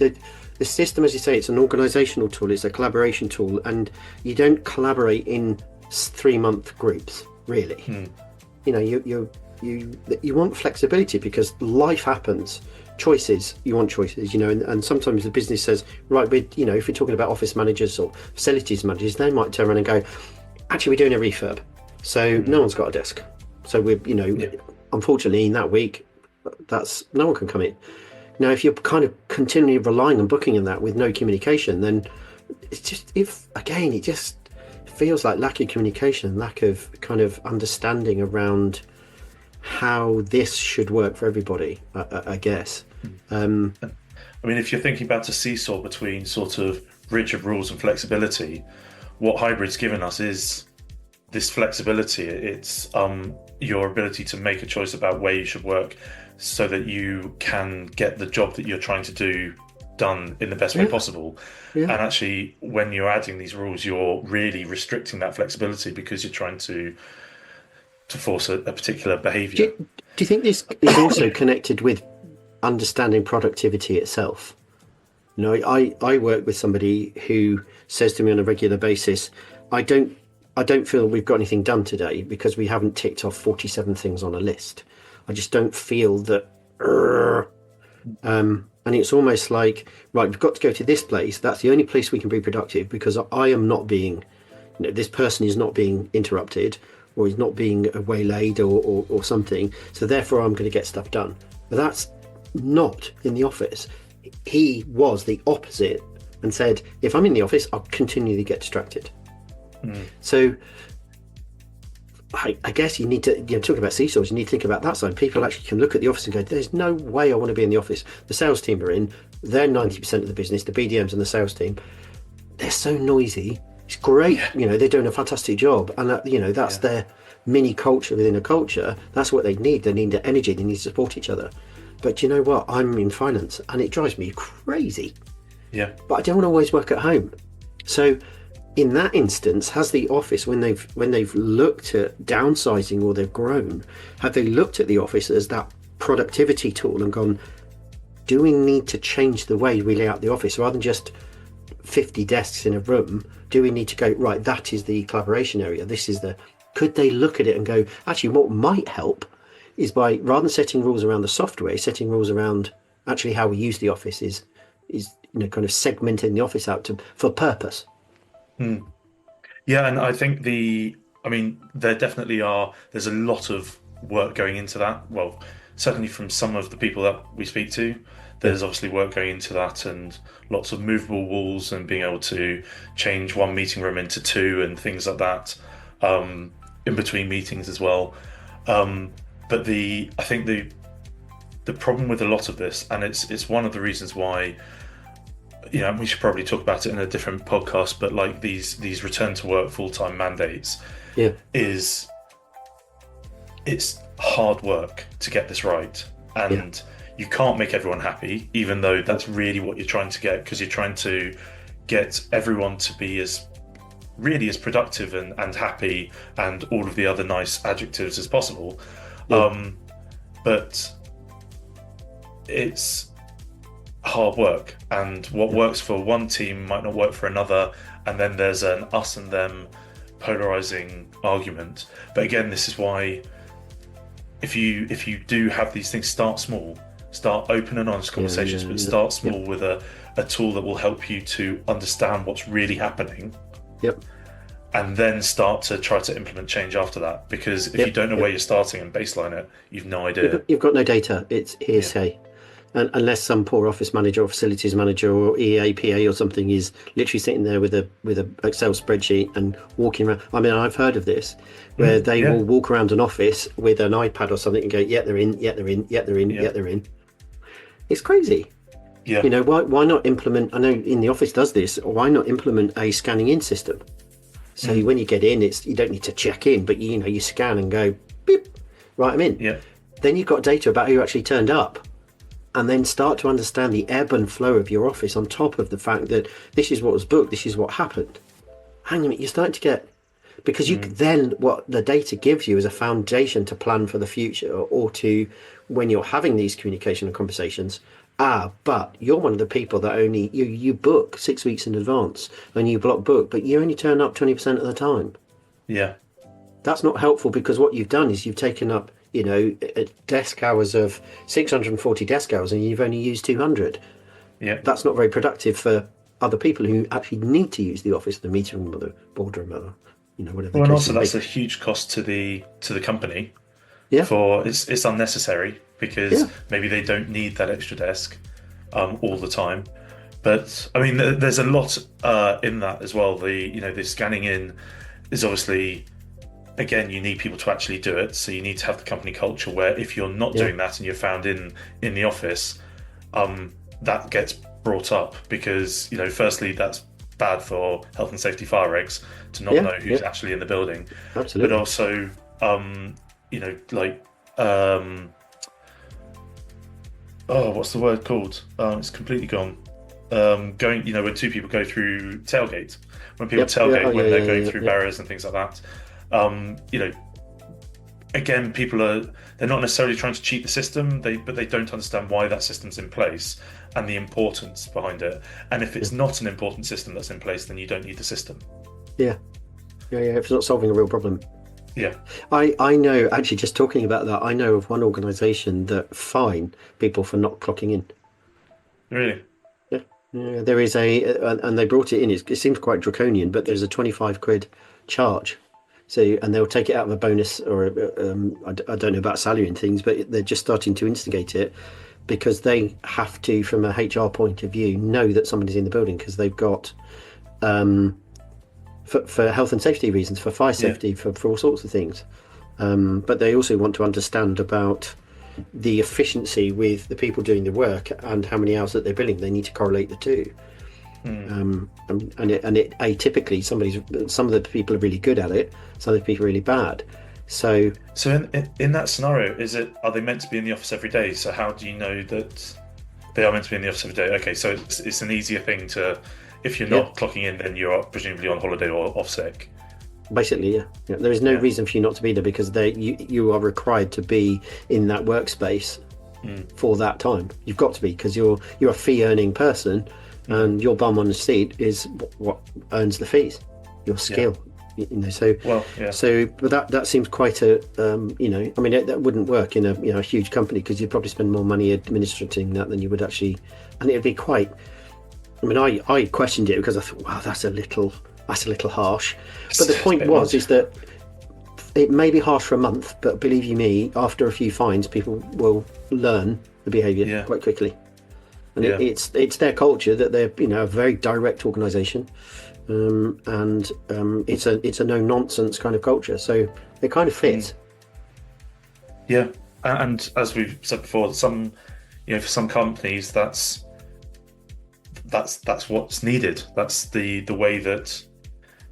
the system, as you say, it's an organisational tool. It's a collaboration tool, and you don't collaborate in 3-month groups, really. you want flexibility because life happens. Choices, you want choices, and sometimes the business says, right, if you're talking about office managers or facilities managers, they might turn around and go, actually, we're doing a refurb, so no one's got a desk. So unfortunately, in that week, no one can come in. Now, if you're kind of continually relying on booking in that with no communication, then it's just, it just feels like lack of communication, lack of kind of understanding around how this should work for everybody, I guess. I mean, if you're thinking about a seesaw between sort of rigid rules and flexibility, what hybrid's given us is this flexibility. It's your ability to make a choice about where you should work so that you can get the job that you're trying to do done in the best way possible. And actually, when you're adding these rules, you're really restricting that flexibility because you're trying to force a particular behaviour. Do you think this is also connected with understanding productivity itself? I work with somebody who says to me on a regular basis, I don't feel we've got anything done today because we haven't ticked off 47 things on a list. I just don't feel that. And it's almost like, right, we've got to go to this place. That's the only place we can be productive because I am not being, this person is not being interrupted or he's not being waylaid or something. So therefore I'm going to get stuff done. But that's not in the office. He was the opposite and said, if I'm in the office, I'll continually get distracted. So I guess you need to, talk about seesaws, you need to think about that side. People actually can look at the office and go, there's no way I want to be in the office. The sales team are in, they're 90% of the business, the BDMs and the sales team. They're so noisy. It's great. They're doing a fantastic job. And that's their mini culture within a culture. That's what they need. They need the energy. They need to support each other. But you know what? I'm in finance and it drives me crazy. Yeah. But I don't want to always work at home. So in that instance, has the office, when they've looked at downsizing or they've grown, have they looked at the office as that productivity tool and gone, do we need to change the way we lay out the office rather than just 50 desks in a room? Do we need to go, right, that is the collaboration area, could they look at it and go, actually what might help is by, rather than setting rules around the software, setting rules around actually how we use the office is kind of segmenting the office out for purpose. Yeah, and I think there definitely there's a lot of work going into that. Well, certainly from some of the people that we speak to, there's obviously work going into that and lots of movable walls and being able to change one meeting room into two and things like that, in between meetings as well. But I think the problem with a lot of this, and it's one of the reasons why, we should probably talk about it in a different podcast, but like these return to work full-time mandates, it's hard work to get this right. And you can't make everyone happy, even though that's really what you're trying to get, because you're trying to get everyone to be as productive and happy and all of the other nice adjectives as possible. But it's hard work, and what works for one team might not work for another, and then there's an us and them polarizing argument. But again, this is why if you do have these things, start small, start open and honest conversations, but start small with a tool that will help you to understand what's really happening, and then start to try to implement change after that. Because if you don't know where you're starting and baseline it, you've no idea. You've got no data. It's hearsay. And unless some poor office manager or facilities manager or EAPA or something is literally sitting there with a Excel spreadsheet and walking around. I mean, I've heard of this where they will walk around an office with an iPad or something and go, they're in, they're in, they're in. It's crazy. Yeah. Why not implement? I know in the office does this. Why not implement a scanning in system? So when you get in, you don't need to check in, but you scan and go, beep, right, I'm in. Yeah. Then you've got data about who actually turned up. And then start to understand the ebb and flow of your office on top of the fact that this is what was booked, this is what happened. Hang on a minute, you're starting to get... Because then what the data gives you is a foundation to plan for the future, or to, when you're having these communication and conversations, but you're one of the people that only... You book 6 weeks in advance and you block book, but you only turn up 20% of the time. Yeah. that's not helpful, because what you've done is you've taken up, desk hours of 640 desk hours, and you've only used 200. Yeah. That's not very productive for other people who actually need to use the office, the meeting room, or the boardroom, or whatever. Well, and also that's a huge cost to the company. Yeah. For it's unnecessary, because Yeah. maybe they don't need that extra desk all the time. But I mean, there's a lot in that as well. The scanning in is obviously, again, you need people to actually do it. So you need to have the company culture where if you're not doing that and you're found in the office, that gets brought up, because firstly, that's bad for health and safety fire regs to not know who's actually in the building. Absolutely. But also, what's the word called? It's completely gone. Going, when two people go through tailgate, when people tailgate when they're going through barriers and things like that. Again, they're not necessarily trying to cheat the system, but they don't understand why that system's in place and the importance behind it. And if it's not an important system that's in place, then you don't need the system. Yeah. If it's not solving a real problem. Yeah. I know, actually, just talking about that, I know of one organisation that fine people for not clocking in. Really? Yeah, there is and they brought it in. It seems quite draconian, but there's a 25 quid charge. So, and they'll take it out of a bonus, or I don't know about salary and things, but they're just starting to instigate it, because they have to, from a HR point of view, know that somebody's in the building, because they've got, for health and safety reasons, for fire safety, for all sorts of things. But they also want to understand about the efficiency with the people doing the work and how many hours that they're billing. They need to correlate the two. And it atypically, some of the people are really good at it, some of the people are really bad. So in that scenario, are they meant to be in the office every day? So how do you know that they are meant to be in the office every day? Okay, so it's an easier thing to, if you're not clocking in, then you're presumably on holiday or off sick. Basically, yeah. There is no reason for you not to be there, because you are required to be in that workspace for that time. You've got to be, because you're a fee earning person, and your bum on the seat is what earns the fees, your skill. So but that seems quite a that wouldn't work in a huge company, because you'd probably spend more money administrating that than you would actually, and it'd be quite, I questioned it, because I thought, wow, that's a little harsh. But the point is that it may be harsh for a month, but believe you me, after a few fines, people will learn the behaviour quite quickly. And it's their culture that they're a very direct organisation, and it's a no nonsense kind of culture. So they kind of fit. Yeah, and as we've said before, for some companies, that's what's needed. That's the way that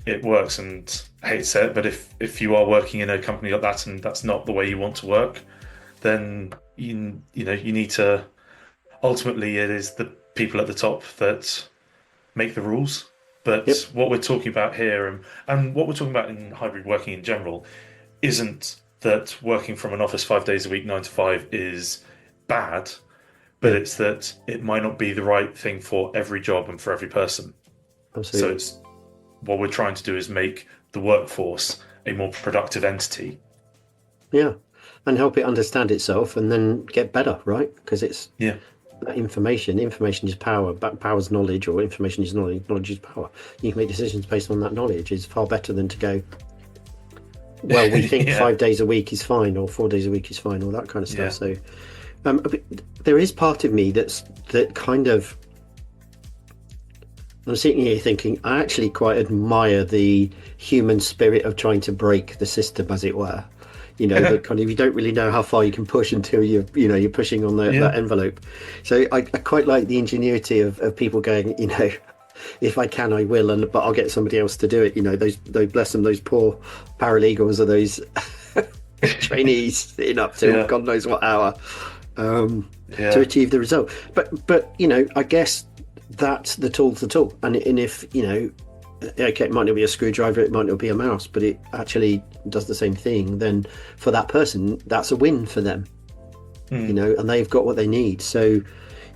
it works. And I hate to say it, but if you are working in a company like that and that's not the way you want to work, then you need to. Ultimately, it is the people at the top that make the rules. But what we're talking about here, and what we're talking about in hybrid working in general, isn't that working from an office 5 days a week, 9 to 5, is bad, but it's that it might not be the right thing for every job and for every person. Absolutely. So what we're trying to do is make the workforce a more productive entity. Yeah, and help it understand itself, and then get better, right? Because it's information is power. Power is knowledge, or information is knowledge. Knowledge is power. You can make decisions based on that knowledge. Is far better than to go, well, we think 5 days a week is fine, or 4 days a week is fine, or that kind of stuff. So there is part of me that kind of, I'm sitting here thinking, I actually quite admire the human spirit of trying to break the system, as it were. The kind of, you don't really know how far you can push until you're pushing on that envelope. So I quite like the ingenuity of people going, if I can, I will, but I'll get somebody else to do it. Those bless them, those poor paralegals, or those trainees sitting up till God knows what hour to achieve the result. But I guess that's the tool. And if okay, it might not be a screwdriver, it might not be a mouse, but it actually does the same thing, then for that person, that's a win for them. And they've got what they need. So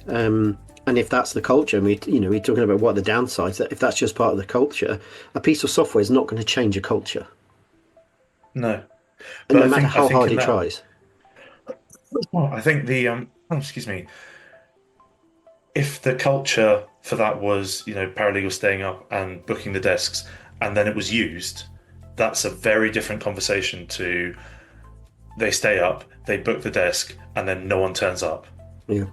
and if that's the culture, and we're talking about what are the downsides, that if that's just part of the culture, a piece of software is not going to change a culture. No, and but no matter I how think hard in it that, tries. well, I think the oh, excuse me, if the culture for that was, paralegals staying up and booking the desks, and then it was used, that's a very different conversation to they stay up, they book the desk, and then no one turns up. Yeah,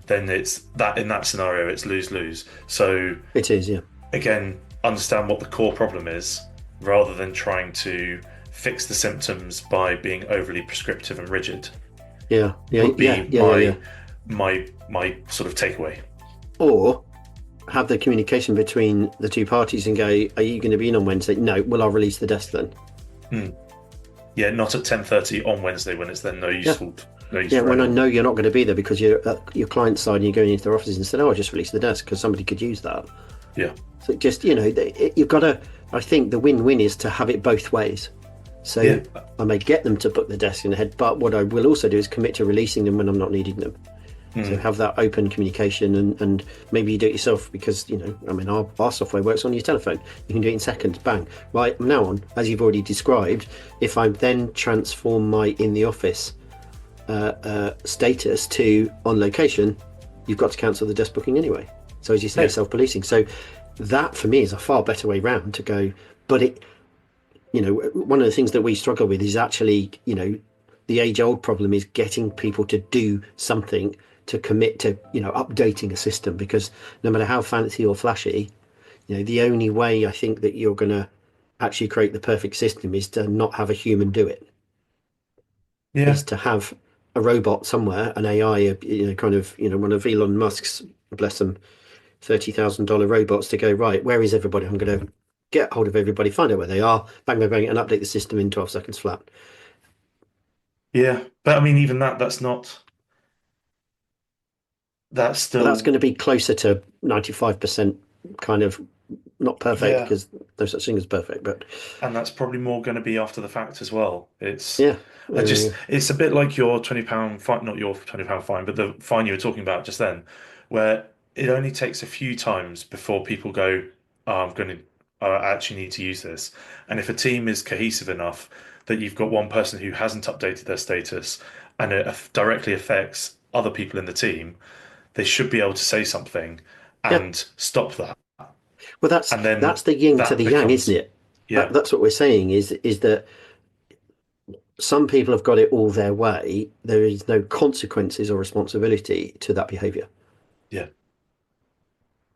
Then it's that in that scenario, it's lose lose. So it is. Yeah, again, understand what the core problem is rather than trying to fix the symptoms by being overly prescriptive and rigid yeah, yeah, would yeah, be yeah, yeah, yeah. my sort of takeaway. Or have the communication between the two parties and go, "Are you going to be in on Wednesday?" No. Well, I'll release the desk then. Hmm. Yeah, not at 10:30 on Wednesday when it's then Yeah, no use yeah. for When I anyone. know you're not going to be there because you're at your client side and you're going into their offices and said, "Oh, I just released the desk because somebody could use that." Yeah, So just you've got to. I think the win-win is to have it both ways. So yeah, I may get them to book the desk in the head, but what I will also do is commit to releasing them when I'm not needing them. So hmm, have that open communication, and maybe you do it yourself because I mean our software works on your telephone. You can do it in seconds. Bang! Right now on, as you've already described, if I then transform my in the office status to on location, you've got to cancel the desk booking anyway. So as you say, yeah, self-policing. So that for me is a far better way round to go. But one of the things that we struggle with is actually, the age-old problem is getting people to do something, to commit to, updating a system, because no matter how fancy or flashy, the only way I think that you're going to actually create the perfect system is to not have a human do it, yeah, is to have a robot somewhere, an AI, kind of, one of Elon Musk's, bless him, $30,000 robots to go, right, where is everybody? I'm going to get hold of everybody, find out where they are, bang, bang, bang, and update the system in 12 seconds flat. yeah. But I mean, even that's not that's But that's still going to be closer to 95% kind of not perfect yeah, because no such thing as perfect, but and that's probably more going to be after the fact as well. yeah, yeah, yeah, It's a bit like your £20 fine, not your £20 fine, but the fine you were talking about just then, where it only takes a few times before people go, oh, I actually need to use this. And if a team is cohesive enough that you've got one person who hasn't updated their status and it directly affects other people in the team, they should be able to say something yeah. and stop that. Well, that's And then that's the yin to that the yang, isn't becomes, it? yeah, That's what we're saying is that some people have got it all their way. There is no consequences or responsibility to that behavior. yeah,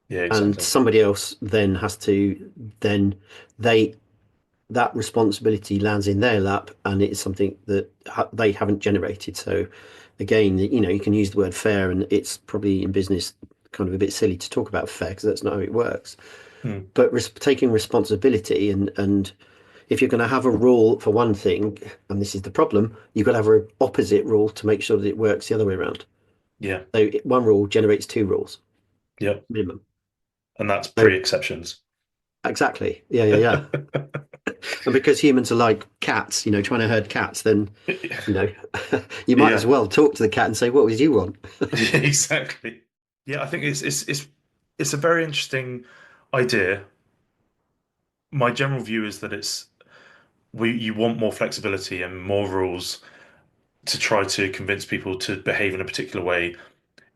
yeah, And exactly. somebody else then has to then they that responsibility lands in their lap, and it's something that they haven't generated. So again, you can use the word fair, and it's probably in business kind of a bit silly to talk about fair because that's not how it works. Hmm. But taking responsibility, and if you're going to have a rule for one thing, and this is the problem, you've got to have an opposite rule to make sure that it works the other way around. Yeah, So one rule generates two rules yeah. minimum. And that's So pre-exceptions. exactly, yeah, yeah, yeah. And because humans are like cats, trying to herd cats, then you know, you might as Yeah, well talk to the cat and say, "What would you want?" yeah, exactly. Yeah, I think it's a very interesting idea. My general view is that it's we you want more flexibility and more rules to try to convince people to behave in a particular way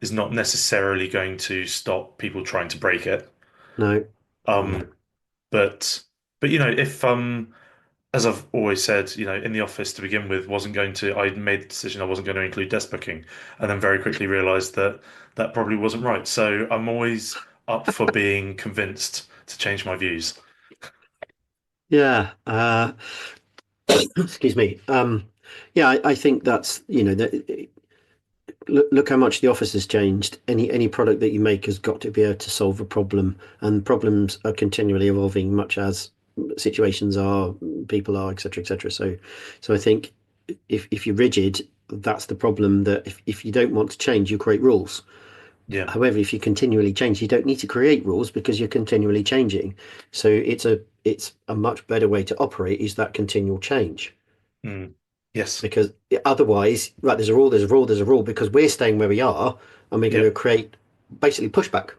is not necessarily going to stop people trying to break it. No, no. Um, but if as I've always said, in the office to begin with wasn't going to, I made the decision I wasn't going to include desk booking, and then very quickly realized that that probably wasn't right. So I'm always up for being convinced to change my views. Yeah. Excuse me. Yeah, I think that's look how much the office has changed. Any product that you make has got to be able to solve a problem, and problems are continually evolving, much as situations are, people are, etc., etc. So I think if you're rigid, that's the problem. That if you don't want to change, you create rules. Yeah. However, if you continually change, you don't need to create rules because you're continually changing. So it's a much better way to operate is that continual change. Mm. Yes. Because otherwise, right, there's a rule, there's a rule, there's a rule, because we're staying where we are and we're going Yeah. to create basically pushback.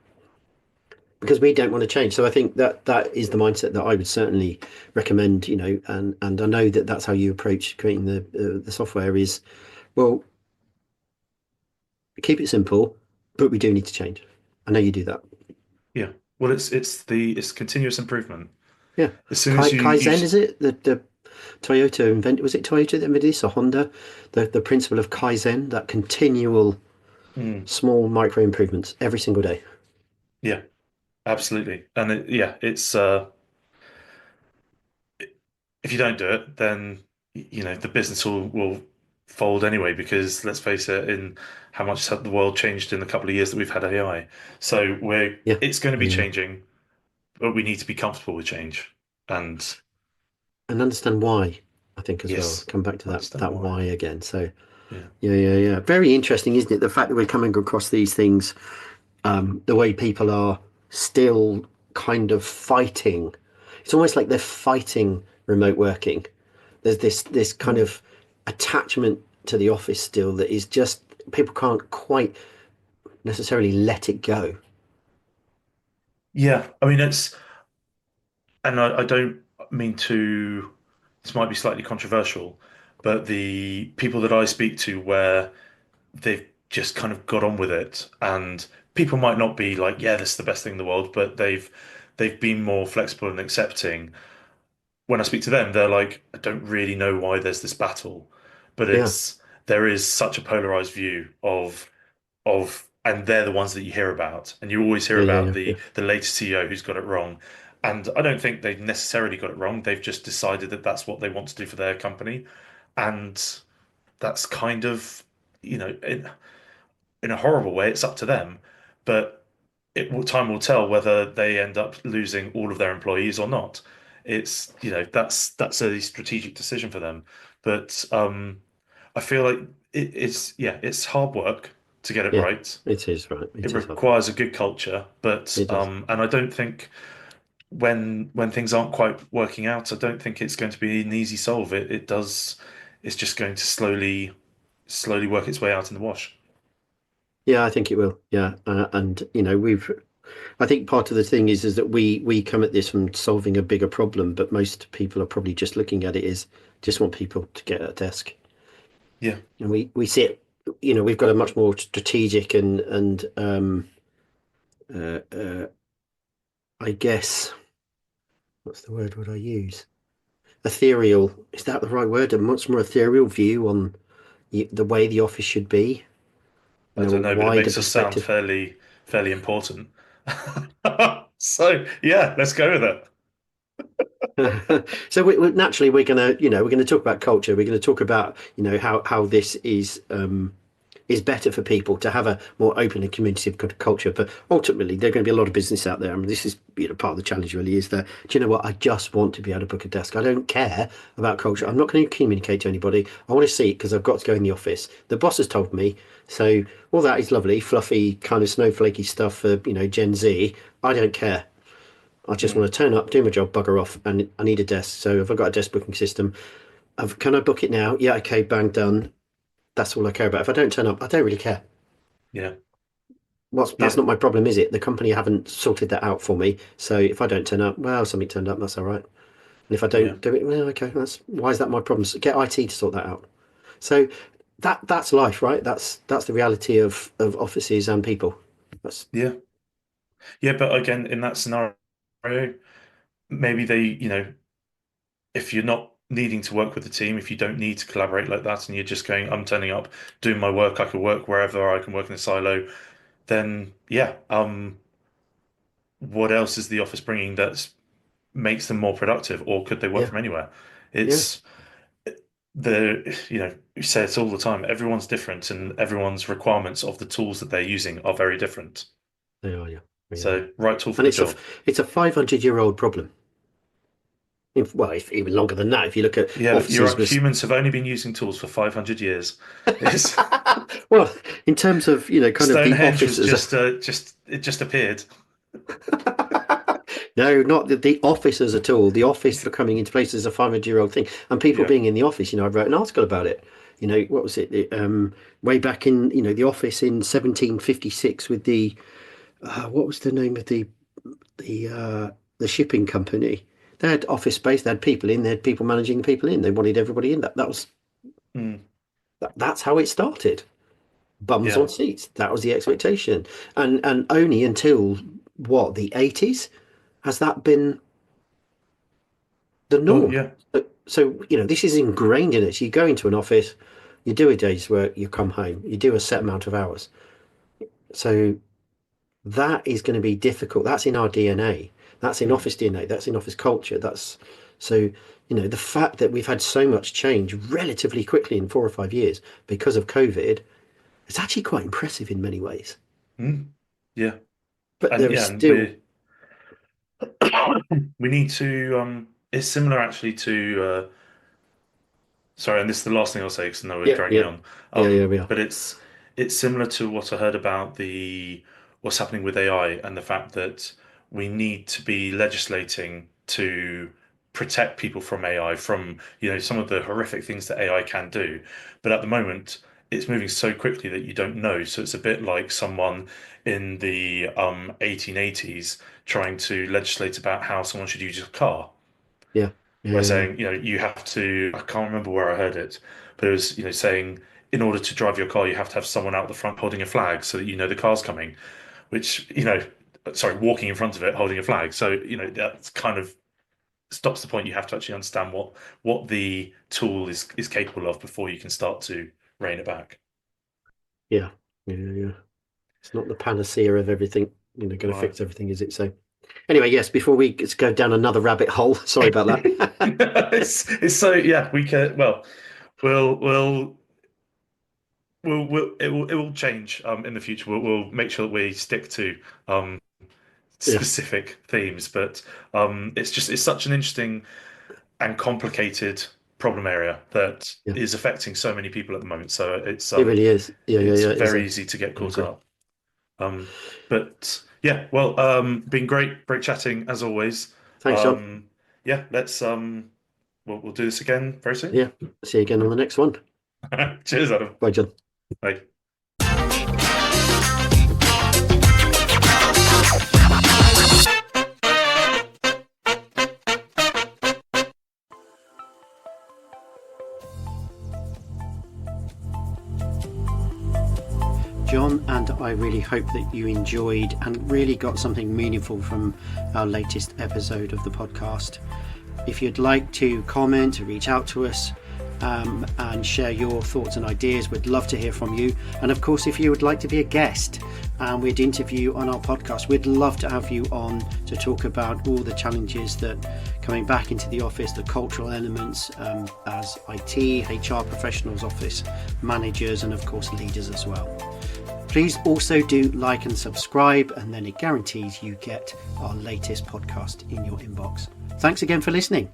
because we don't want to change. So I think that that is the mindset that I would certainly recommend. And I know that that's how you approach creating the software is, well, keep it simple, but we do need to change. I know you do that. Yeah. Well, it's continuous improvement. Yeah. As soon as Kaizen, is it? The Toyota invented, was it Toyota that invented this or Honda? The principle of Kaizen, that continual Mm, small micro improvements every single day. yeah, absolutely. And it's if you don't do it, then the business will fold anyway. Because let's face it, in how much has the world changed in the couple of years that we've had AI. So we're Yeah. it's going to be Yeah. changing, but we need to be comfortable with change. And And understand why, I think, as well. yes, Come back to that understand that why. why again. So Yeah. yeah. Very interesting, isn't it? The fact that we're coming across these things, the way people are still kind of fighting. It's almost like they're fighting remote working. There's this kind Mm. of attachment to the office still that is just people can't quite necessarily let it go. Yeah. I mean, and I don't mean to, this might be slightly controversial, but the people that I speak to where they've just kind of got on with it, and people might not be like, yeah, this is the best thing in the world, but they've been more flexible and accepting. When I speak to them, they're like, I don't really know why there's this battle, but Yeah, there is such a polarized view and they're the ones that you hear about, and you always hear about yeah. the latest CEO who's got it wrong. And I don't think they've necessarily got it wrong. They've just decided that that's what they want to do for their company, and that's kind of, in a horrible way, it's up to them. But time will tell whether they end up losing all of their employees or not. That's a strategic decision for them. But I feel like it's hard work to get it Yeah, right. it is right. It It is hard. requires a good culture, but It does. and I don't think when things aren't quite working out, I don't think it's going to be an easy solve. It does. It's just going to slowly work its way out in the wash. Yeah, I think it will. Yeah, and we've. I think part of the thing is that we come at this from solving a bigger problem, but most people are probably just looking at it as just want people to get at a desk, Yeah. and we see it. We've got a much more strategic and uh, uh, I guess what's the word would I use? Ethereal. Is that the right word? A much more ethereal view on the way the office should be. I A don't know, but it wider makes us sound perspective. fairly important. So yeah, let's go with it. So naturally we're gonna talk about culture. We're going to talk about how this is better for people to have a more open and communicative culture. But ultimately, there are going to be a lot of business out there. I mean, this is part of the challenge. Really, is that do you know what? I just want to be able to book a desk. I don't care about culture. I'm not going to communicate to anybody. I want to see it because I've got to go in the office. The boss has told me. So all that is lovely, fluffy, kind of snowflakey stuff for Gen Z. I don't care. I just Mm, want to turn up, do my job, bugger off, and I need a desk. So if I've got a desk booking system, can I book it now? Yeah, okay, bang, done. That's all I care about. If I don't turn up, I don't really care. yeah, That's yeah, not my problem, is it? The company haven't sorted that out for me. So if I don't turn up, well, something turned up, that's all right. And if I yeah, don't do it, well, okay, that's why is that my problem? So get IT to sort that out. So that's life, right? That's the reality of offices and people. That's yeah, yeah. But again, in that scenario, maybe if you're not needing to work with the team, if you don't need to collaborate like that, and you're just going, I'm turning up, doing my work, I can work wherever, I can work in a silo, then yeah, what else is the office bringing that makes them more productive, or could they work yeah, from anywhere? yeah, It's you say it all the time, everyone's different and everyone's requirements of the tools that they're using are very different. they are, yeah, yeah, yeah. So, right tool for And the it's a job. 500-year-old problem. If even longer than that, if you look at Yeah, you're offices right. with Humans have only been using tools for 500 years. It's well, in terms of kind of the Stonehenge office was as a it just appeared. no, not the office as a tool. The office becoming into place as a 500-year-old thing, and people Yeah. being in the office. I wrote an article about it. What was it? Way back in the office in 1756 with the what was the name of the the shipping company. They had office space, they had people in, they had people managing the people in. They wanted everybody in. Mm. That's how it started. Bums Yeah. on seats. That was the expectation. And only until what, the 80s has that been the Well, norm. yeah. So, this is ingrained in us. You go into an office, you do a day's work, you come home, you do a set amount of hours. So that is going to be difficult. That's in our DNA. That's in Mm. office DNA. That's in office culture. The fact that we've had so much change relatively quickly in 4 or 5 years because of COVID, it's actually quite impressive in many ways. Mm. Yeah. But And there is yeah, and still, we need to it's similar actually to sorry, and this is the last thing I'll say because I know we're yeah, dragging yeah, on. yeah, we are. But it's similar to what I heard about the what's happening with AI and the fact that we need to be legislating to protect people from AI, from some of the horrific things that AI can do. But at the moment, it's moving so quickly that you don't know. So it's a bit like someone in the 1880s trying to legislate about how someone should use a car Yeah, yeah, by yeah, yeah, saying, you have to, I can't remember where I heard it, but it was, saying in order to drive your car, you have to have someone out the front holding a flag so that you know the car's coming, which, sorry, walking in front of it holding a flag. So, that's kind of stops the point. You have to actually understand what the tool is capable of before you can start to rein it back. yeah, yeah, yeah. It's not the panacea of everything, going to Right. fix everything, is it? So, anyway, yes, before we go down another rabbit hole, sorry about that. It's so, yeah, we can, well, we'll, we'll, it will change in the future. We'll make sure that we stick to um Yeah, specific themes, but it's such an interesting and complicated problem area that yeah, is affecting so many people at the moment. So it really is. Yeah, yeah, it's yeah. very easy to get I caught agree. up. But yeah, well, been great chatting as always. Thanks, John. Um, yeah, let's we'll do this again very soon. Yeah, see you again on the next one. Cheers, Adam. Bye, John. Bye. John and I really hope that you enjoyed and really got something meaningful from our latest episode of the podcast. If you'd like to comment or reach out to us and share your thoughts and ideas, we'd love to hear from you. And of course, if you would like to be a guest and we'd interview on our podcast, we'd love to have you on to talk about all the challenges that coming back into the office, the cultural elements as IT, HR professionals, office managers, and of course leaders as well. Please also do like and subscribe, and then it guarantees you get our latest podcast in your inbox. Thanks again for listening.